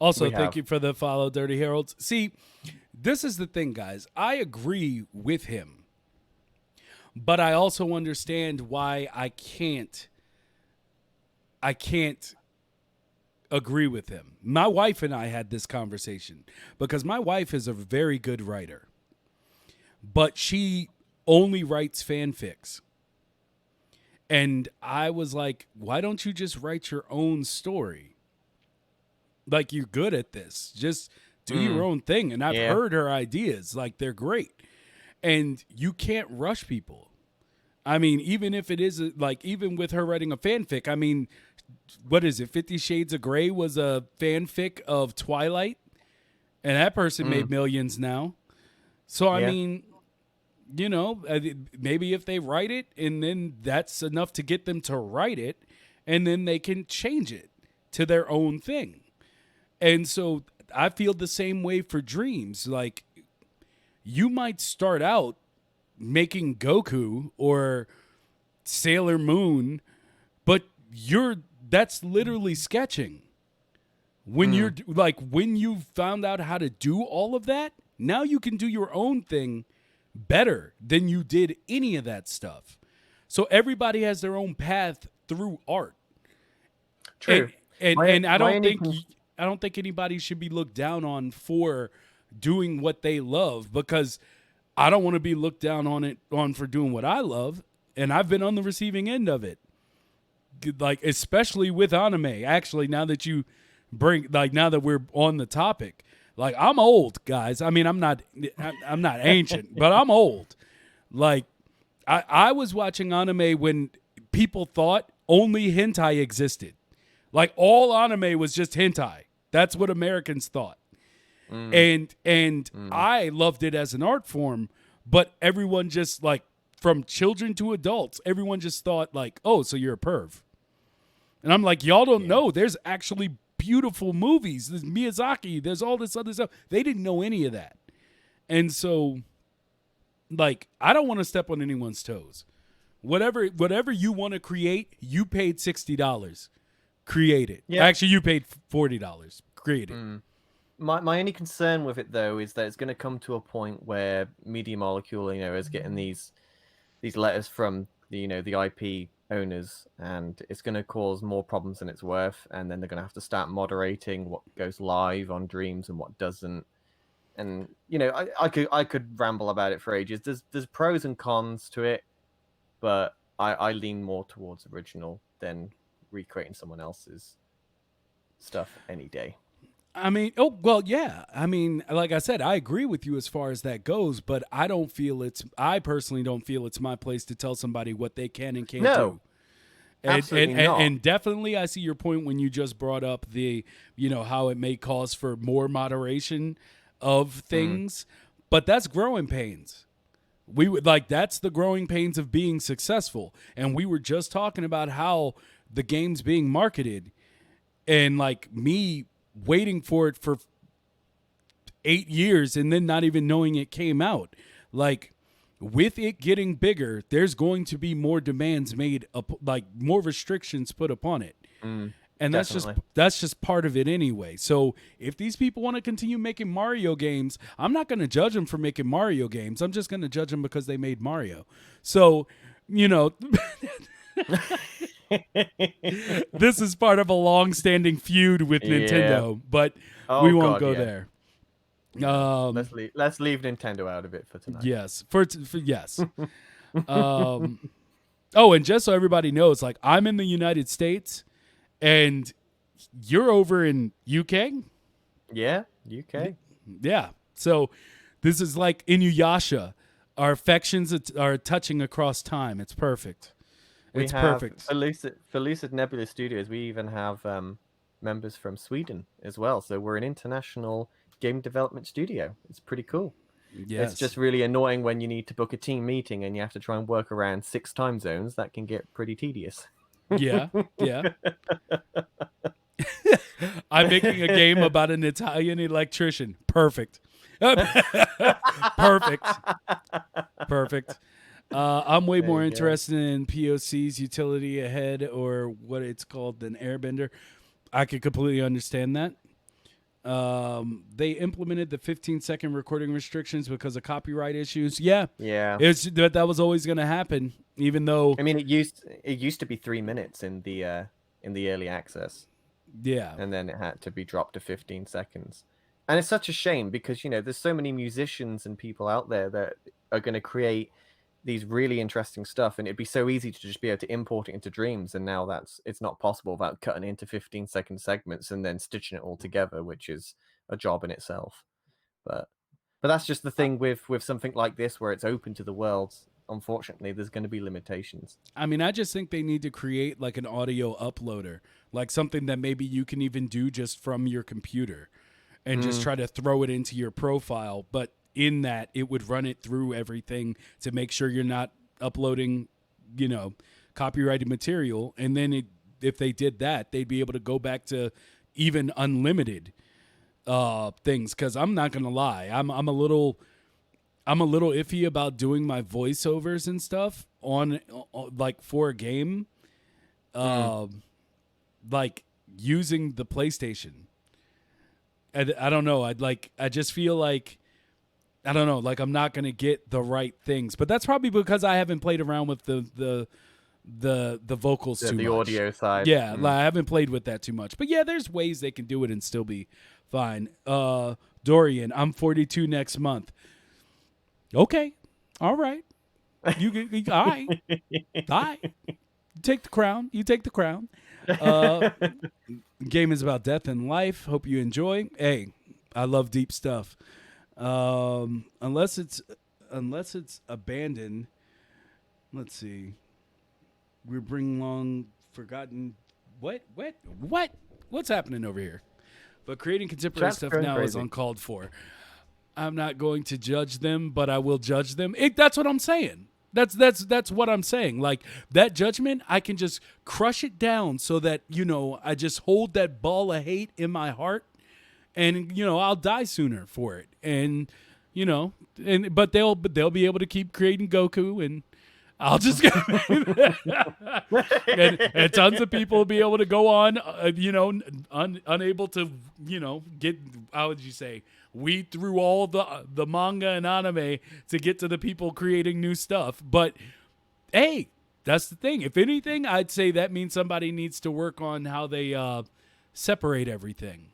Also, We thank have. you for the follow, Dirty Heralds. See, this is the thing, guys. I agree with him, but I also understand why I can't agree with him. My wife and I had this conversation because my wife is a very good writer, but she only writes fanfics. And I was like, why don't you just write your own story? Like, you're good at this. Just do your own thing. And I've Yeah. heard her ideas. Like, they're great. And you can't rush people. I mean, even if it is, like, even with her writing a fanfic, I mean, what is it? 50 Shades of Grey was a fanfic of Twilight. And that person made millions now. So, I Yeah. mean, you know, maybe if they write it and then that's enough to get them to write it, and then they can change it to their own thing. And so I feel the same way for Dreams. Like, you might start out making Goku or Sailor Moon, but that's literally sketching. When you're like, when you found out how to do all of that, now you can do your own thing better than you did any of that stuff. So everybody has their own path through art. True. And I my don't only think I don't think anybody should be looked down on for doing what they love, because I don't want to be looked down on for doing what I love, and I've been on the receiving end of it. Like, especially with anime. Actually, now that we're on the topic, like, I'm old, guys. I mean, I'm not ancient, but I'm old. Like, I was watching anime when people thought only hentai existed. Like, all anime was just hentai. That's what Americans thought. And I loved it as an art form, but everyone just, like, from children to adults, everyone just thought, like, oh, so you're a perv. And I'm like, y'all don't know. There's actually beautiful movies. There's Miyazaki. There's all this other stuff. They didn't know any of that. And so, like, I don't want to step on anyone's toes. Whatever you want to create, you paid $60. Create it. Yeah. Actually, you paid $40. Create it. My only concern with it, though, is that it's going to come to a point where Media Molecule, you know, is getting these letters from the IP owners, and it's going to cause more problems than it's worth. And then they're going to have to start moderating what goes live on Dreams and what doesn't. And, you know, I could ramble about it for ages. There's pros and cons to it, but I lean more towards original than recreating someone else's stuff any day. I mean, oh, well, yeah. I mean, like I said, I agree with you as far as that goes, but I personally don't feel it's my place to tell somebody what they can and can't do. Absolutely not. And definitely I see your point when you just brought up the, you know, how it may cause for more moderation of things, but that's growing pains. That's the growing pains of being successful. And we were just talking about how the games being marketed and like me waiting for it for 8 years and then not even knowing it came out. Like, with it getting bigger, there's going to be more demands made up, like more restrictions put upon it. And definitely. that's just part of it anyway. So if these people want to continue making Mario games, I'm not going to judge them for making Mario games. I'm just going to judge them because they made Mario. So, you know, this is part of a long-standing feud with Nintendo, but we won't God, go yeah. there. Let's leave Nintendo out of it for tonight. Yes, for yes. Oh, and just so everybody knows, like, I'm in the United States, and you're over in UK. Yeah, UK. Yeah, so this is like Inuyasha. Our affections are touching across time. It's perfect. It's perfect. For Lucid Nebula Studios, we even have members from Sweden as well. So we're an international game development studio. It's pretty cool. Yes. It's just really annoying when you need to book a team meeting and you have to try and work around 6 time zones. That can get pretty tedious. Yeah. I'm making a game about an Italian electrician. Perfect. Perfect. I'm way more interested in POC's utility ahead, or what it's called, than Airbender. I could completely understand that. They implemented the 15-second recording restrictions because of copyright issues. Yeah. That was always going to happen, even though. I mean, it used to be 3 minutes in the early access. Yeah. And then it had to be dropped to 15 seconds. And it's such a shame because, you know, there's so many musicians and people out there that are going to create these really interesting stuff, and it'd be so easy to just be able to import it into Dreams, and now it's not possible without cutting it into 15-second segments and then stitching it all together, which is a job in itself. But that's just the thing with something like this, where it's open to the world. Unfortunately, there's going to be limitations. I mean, I just think they need to create like an audio uploader, like something that maybe you can even do just from your computer and just try to throw it into your profile. But in that, it would run it through everything to make sure you're not uploading, you know, copyrighted material. And then if they did that, they'd be able to go back to even unlimited things. Because I'm not going to lie, I'm a little iffy about doing my voiceovers and stuff on like for a game, like using the PlayStation. I don't know. I just feel like, I don't know, like I'm not going to get the right things, but that's probably because I haven't played around with the vocals too much. The audio side. Yeah. Like, I haven't played with that too much, but yeah, there's ways they can do it and still be fine. Dorian, I'm 42 next month. Okay. All right. You all right. All right. Take the crown. You take the crown. Game is about death and life. Hope you enjoy. Hey, I love deep stuff. Unless it's abandoned. Let's see. We're bringing along forgotten. What's happening over here? But creating contemporary stuff now is uncalled for. I'm not going to judge them, but I will judge them. That's what I'm saying. That's what I'm saying. Like, that judgment, I can just crush it down so that, you know, I just hold that ball of hate in my heart, and, you know, I'll die sooner for it. And, you know, but they'll be able to keep creating Goku, and I'll just and tons of people will be able to go on, you know, unable to, you know, get, how would you say, weed through all the manga and anime to get to the people creating new stuff. But hey, that's the thing. If anything, I'd say that means somebody needs to work on how they separate everything.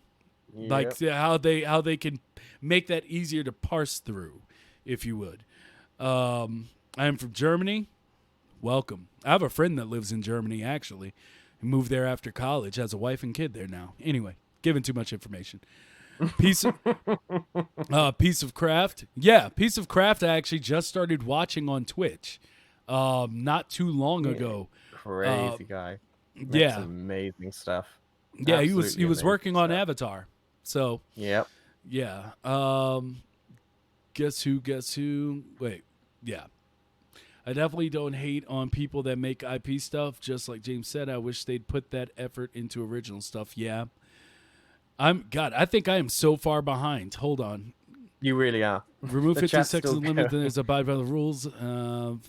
Yep. Like how they can make that easier to parse through, if you would. I am from Germany. Welcome. I have a friend that lives in Germany, actually. He moved there after college, has a wife and kid there now. Anyway, giving too much information. Piece of Craft. Yeah, Piece of Craft I actually just started watching on Twitch not too long ago. Crazy guy. Makes amazing stuff. Yeah, he was working on Avatar. So yep. Yeah. Guess who? Wait. Yeah. I definitely don't hate on people that make IP stuff. Just like James said, I wish they'd put that effort into original stuff. Yeah. I think I am so far behind. Hold on. You really are. Remove The 15 chat's seconds still limit, then going. there's abide by the rules. I'm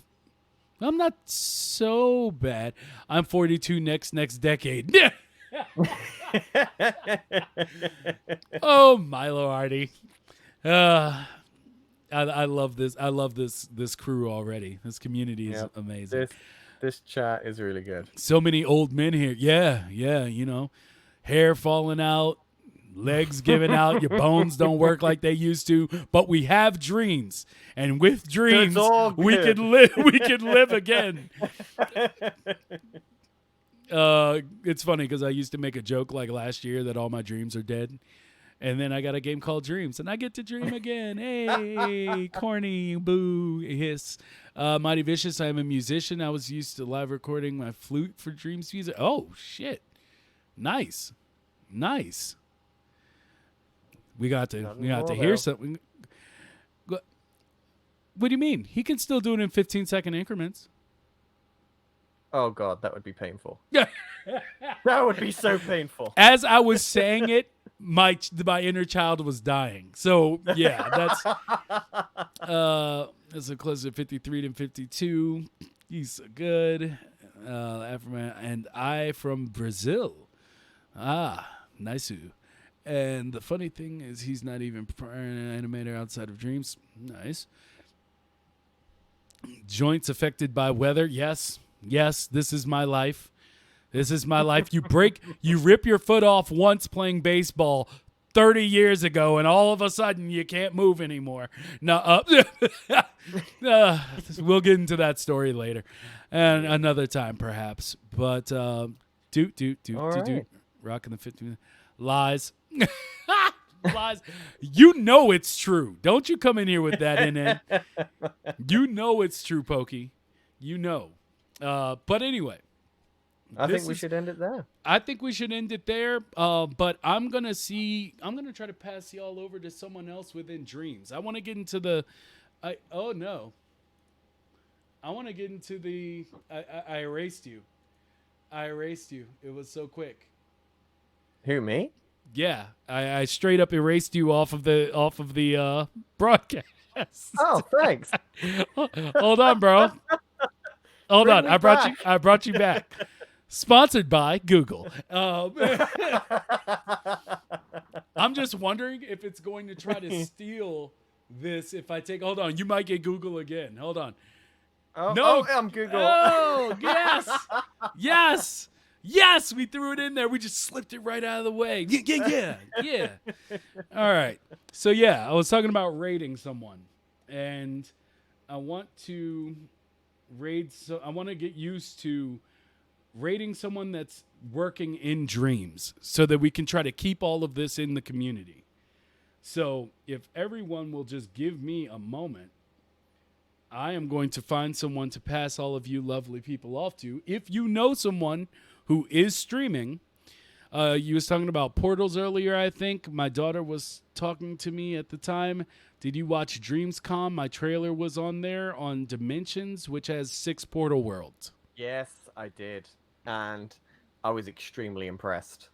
not so bad. I'm 42 next decade. Oh, Milo Hardy. I love this. I love this crew already. This community is Yep. amazing. This chat is really good. So many old men here. Yeah, you know, hair falling out, legs giving out, your bones don't work like they used to, but we have dreams, and with dreams all we good. can live. We can live again. It's funny because I used to make a joke like last year that all my dreams are dead. And then I got a game called Dreams, and I get to dream again. Hey, corny, boo, hiss. Mighty Vicious, I am a musician. I was used to live recording my flute for Dreams music. Oh, shit. Nice. We got to hear though. something. What do you mean? He can still do it in 15-second increments. Oh God, that would be painful. Yeah. That would be so painful. As I was saying it, my inner child was dying. So yeah, that's a closer to 53 than 52. He's so good. And I from Brazil. Nice. And the funny thing is, he's not even an animator outside of Dreams. Nice. Joints affected by weather. Yes, this is my life. You rip your foot off once playing baseball 30 years ago, and all of a sudden you can't move anymore. No, we'll get into that story later, and another time perhaps. But right. rocking the 50 lies. Lies. You know it's true. Don't you come in here with that in it. You know it's true, Pokey. You know. But anyway. I think we should end it there. I think we should end it there. But I'm gonna try to pass y'all over to someone else within Dreams. I want to get into the I want to get into the I erased you. It was so quick. Who, me? Yeah, I straight up erased you off of the broadcast. Oh, thanks. Hold on, bro. Hold Bring on. me I brought you back. Sponsored by Google. I'm just wondering if it's going to try to steal this. If I take, hold on, you might get Google again. Hold on. Oh, No. I'm Google. Oh, yes. We threw it in there. We just slipped it right out of the way. Yeah. All right. So yeah, I was talking about rating someone, and I want to raid. So I want to get used to rating someone that's working in Dreams so that we can try to keep all of this in the community. So if everyone will just give me a moment, I am going to find someone to pass all of you lovely people off to. If you know someone who is streaming, you was talking about portals earlier, I think. My daughter was talking to me at the time. Did you watch Dreamscom? My trailer was on there on Dimensions, which has 6 portal worlds. Yes, I did. And I was extremely impressed.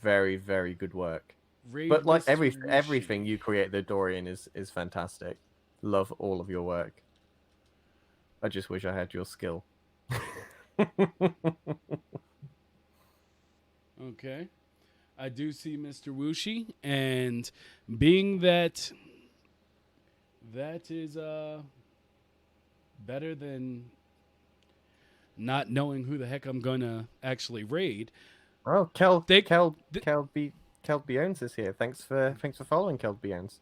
Very, very good work. But like everything you create the Dorian is fantastic. Love all of your work. I just wish I had your skill. Okay. I do see Mr. Wushi, and being that is better than not knowing who the heck I'm gonna actually raid. Oh, Keld Biones is here. Thanks for following Keld Biones.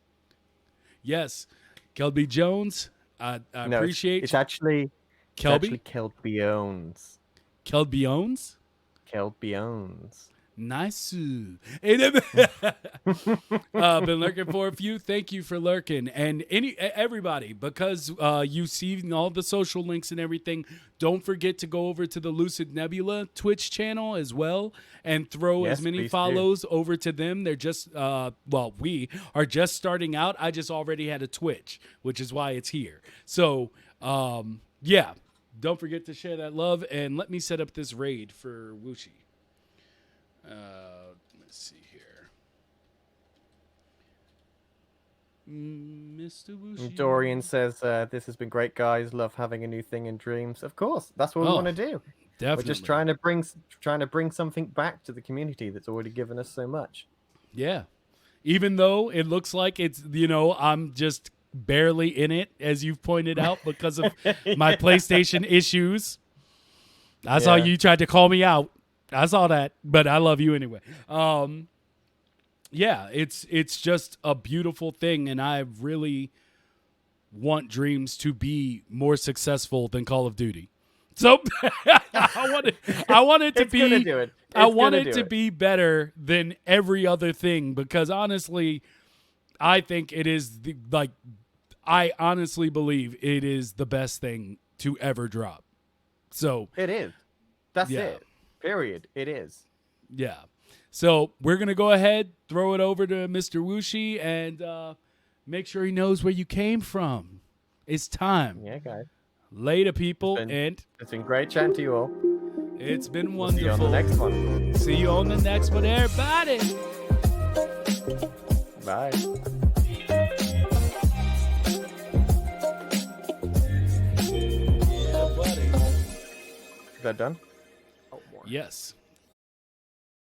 Yes, Kelby Jones. I No, appreciate it's actually Kelby. Keld Biones. Kelbiones. Keld Biones. Nice. Been lurking for a few. Thank you for lurking, and everybody, because you see all the social links and everything. Don't forget to go over to the Lucid Nebula Twitch channel as well, and throw as many follows over to them. They're just we are just starting out. I just already had a Twitch, which is why it's here. So yeah, don't forget to share that love, and let me set up this raid for Wushi. Let's see here. Mr. Wushi. Dorian says, "This has been great, guys. Love having a new thing in Dreams. Of course, that's what we Oh, want to do. Definitely. We're just trying to bring something back to the community that's already given us so much. Yeah. Even though it looks like it's, I'm just barely in it, as you've pointed out, because of my PlayStation issues. I saw Yeah. you tried to call me out. I saw that, but I love you anyway. Yeah, it's just a beautiful thing, and I really want Dreams to be more successful than Call of Duty. So I want it to It's gonna be do it. I It's want gonna it do to be better than every other thing, because honestly, I think it is I honestly believe it is the best thing to ever drop. So, It is. That's Yeah. it. Period. It is. yeah. So, we're going to go ahead, throw it over to Mr. Wushi, and make sure he knows where you came from. It's time. Yeah, guys. Later, people, been- and It's been great chatting to you all. it's been We'll see wonderful. you on the next one. See you on the next one, everybody. Bye. Yeah, buddy. Is that done? Oh, more. Yes.